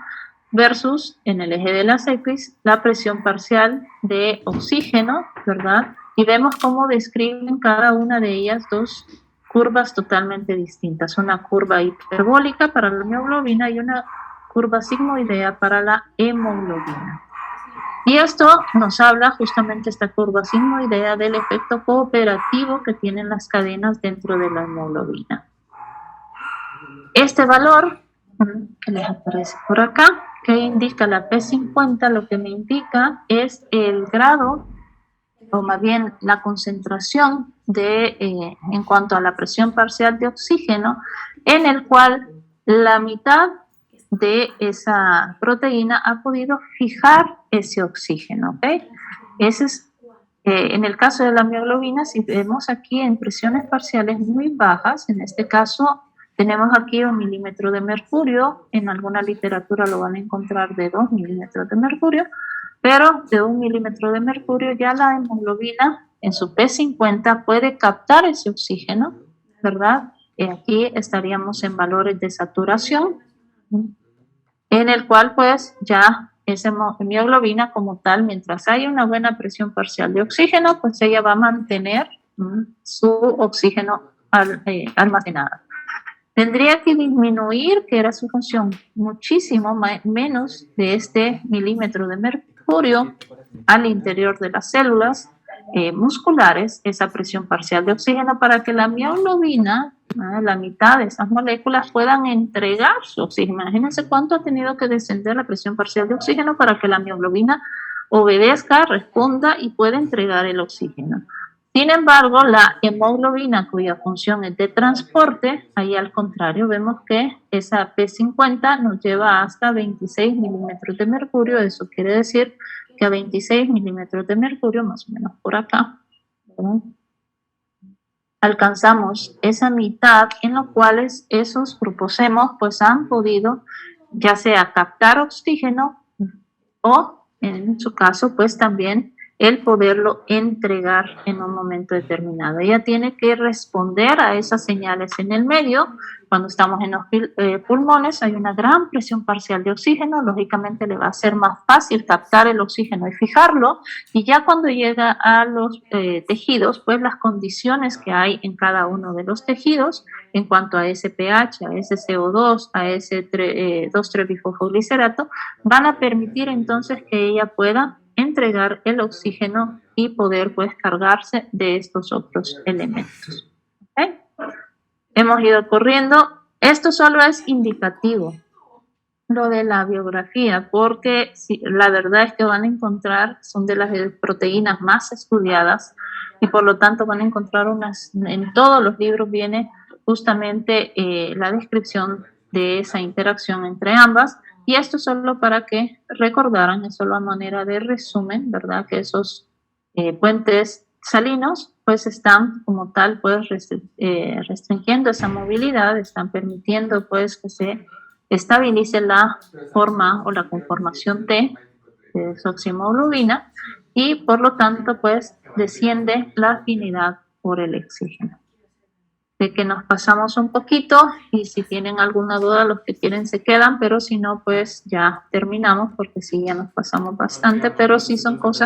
versus en el eje de las X la presión parcial de oxígeno, ¿verdad? Y vemos cómo describen cada una de ellas dos curvas totalmente distintas, una curva hiperbólica para la mioglobina y una curva sigmoidea para la hemoglobina. Y esto nos habla justamente esta curva sigmoidea del efecto cooperativo que tienen las cadenas dentro de la hemoglobina. Este valor que les aparece por acá, que indica la P50, lo que me indica es el grado, o más bien la concentración en cuanto a la presión parcial de oxígeno, en el cual la mitad de esa proteína ha podido fijar ese oxígeno, ¿ok? Ese es, en el caso de la mioglobina, si vemos aquí en presiones parciales muy bajas, en este caso tenemos aquí 1 milímetro de mercurio, en alguna literatura lo van a encontrar de 2 milímetros de mercurio, pero de 1 milímetro de mercurio ya la hemoglobina en su P50 puede captar ese oxígeno, ¿verdad? Aquí estaríamos en valores de saturación, en el cual pues ya esa mioglobina como tal, mientras haya una buena presión parcial de oxígeno, pues ella va a mantener su oxígeno almacenado. Tendría que disminuir, que era su función, muchísimo menos de este milímetro de mercurio al interior de las células musculares, esa presión parcial de oxígeno, para que la mioglobina, la mitad de esas moléculas, puedan entregar su oxígeno. Imagínense cuánto ha tenido que descender la presión parcial de oxígeno para que la mioglobina obedezca, responda y pueda entregar el oxígeno. Sin embargo, la hemoglobina, cuya función es de transporte, ahí al contrario, vemos que esa P50 nos lleva hasta 26 milímetros de mercurio. Eso quiere decir que a 26 milímetros de mercurio, más o menos por acá, ¿verdad?, alcanzamos esa mitad en lo cual esos grupos hemo pues han podido ya sea captar oxígeno o en su caso pues también el poderlo entregar en un momento determinado. Ella tiene que responder a esas señales en el medio. Cuando estamos en los pulmones hay una gran presión parcial de oxígeno, lógicamente le va a ser más fácil captar el oxígeno y fijarlo, y ya cuando llega a los tejidos, pues las condiciones que hay en cada uno de los tejidos en cuanto a ese pH, a ese CO2, a ese 2,3-bifosfoglicerato, van a permitir entonces que ella pueda entregar el oxígeno y poder pues cargarse de estos otros elementos. ¿Okay? Hemos ido corriendo. Esto solo es indicativo, lo de la biografía, porque la verdad es que van a encontrar, son de las proteínas más estudiadas y por lo tanto van a encontrar en todos los libros viene justamente la descripción de esa interacción entre ambas, y esto solo para que recordaran, es solo a manera de resumen, ¿verdad? Que esos puentes salinos pues están como tal pues restringiendo esa movilidad, están permitiendo pues que se estabilice la forma o la conformación T de desoximoglobina y por lo tanto pues desciende la afinidad por el oxígeno. De que nos pasamos un poquito y si tienen alguna duda los que quieren se quedan, pero si no pues ya terminamos porque sí ya nos pasamos bastante, pero sí son cosas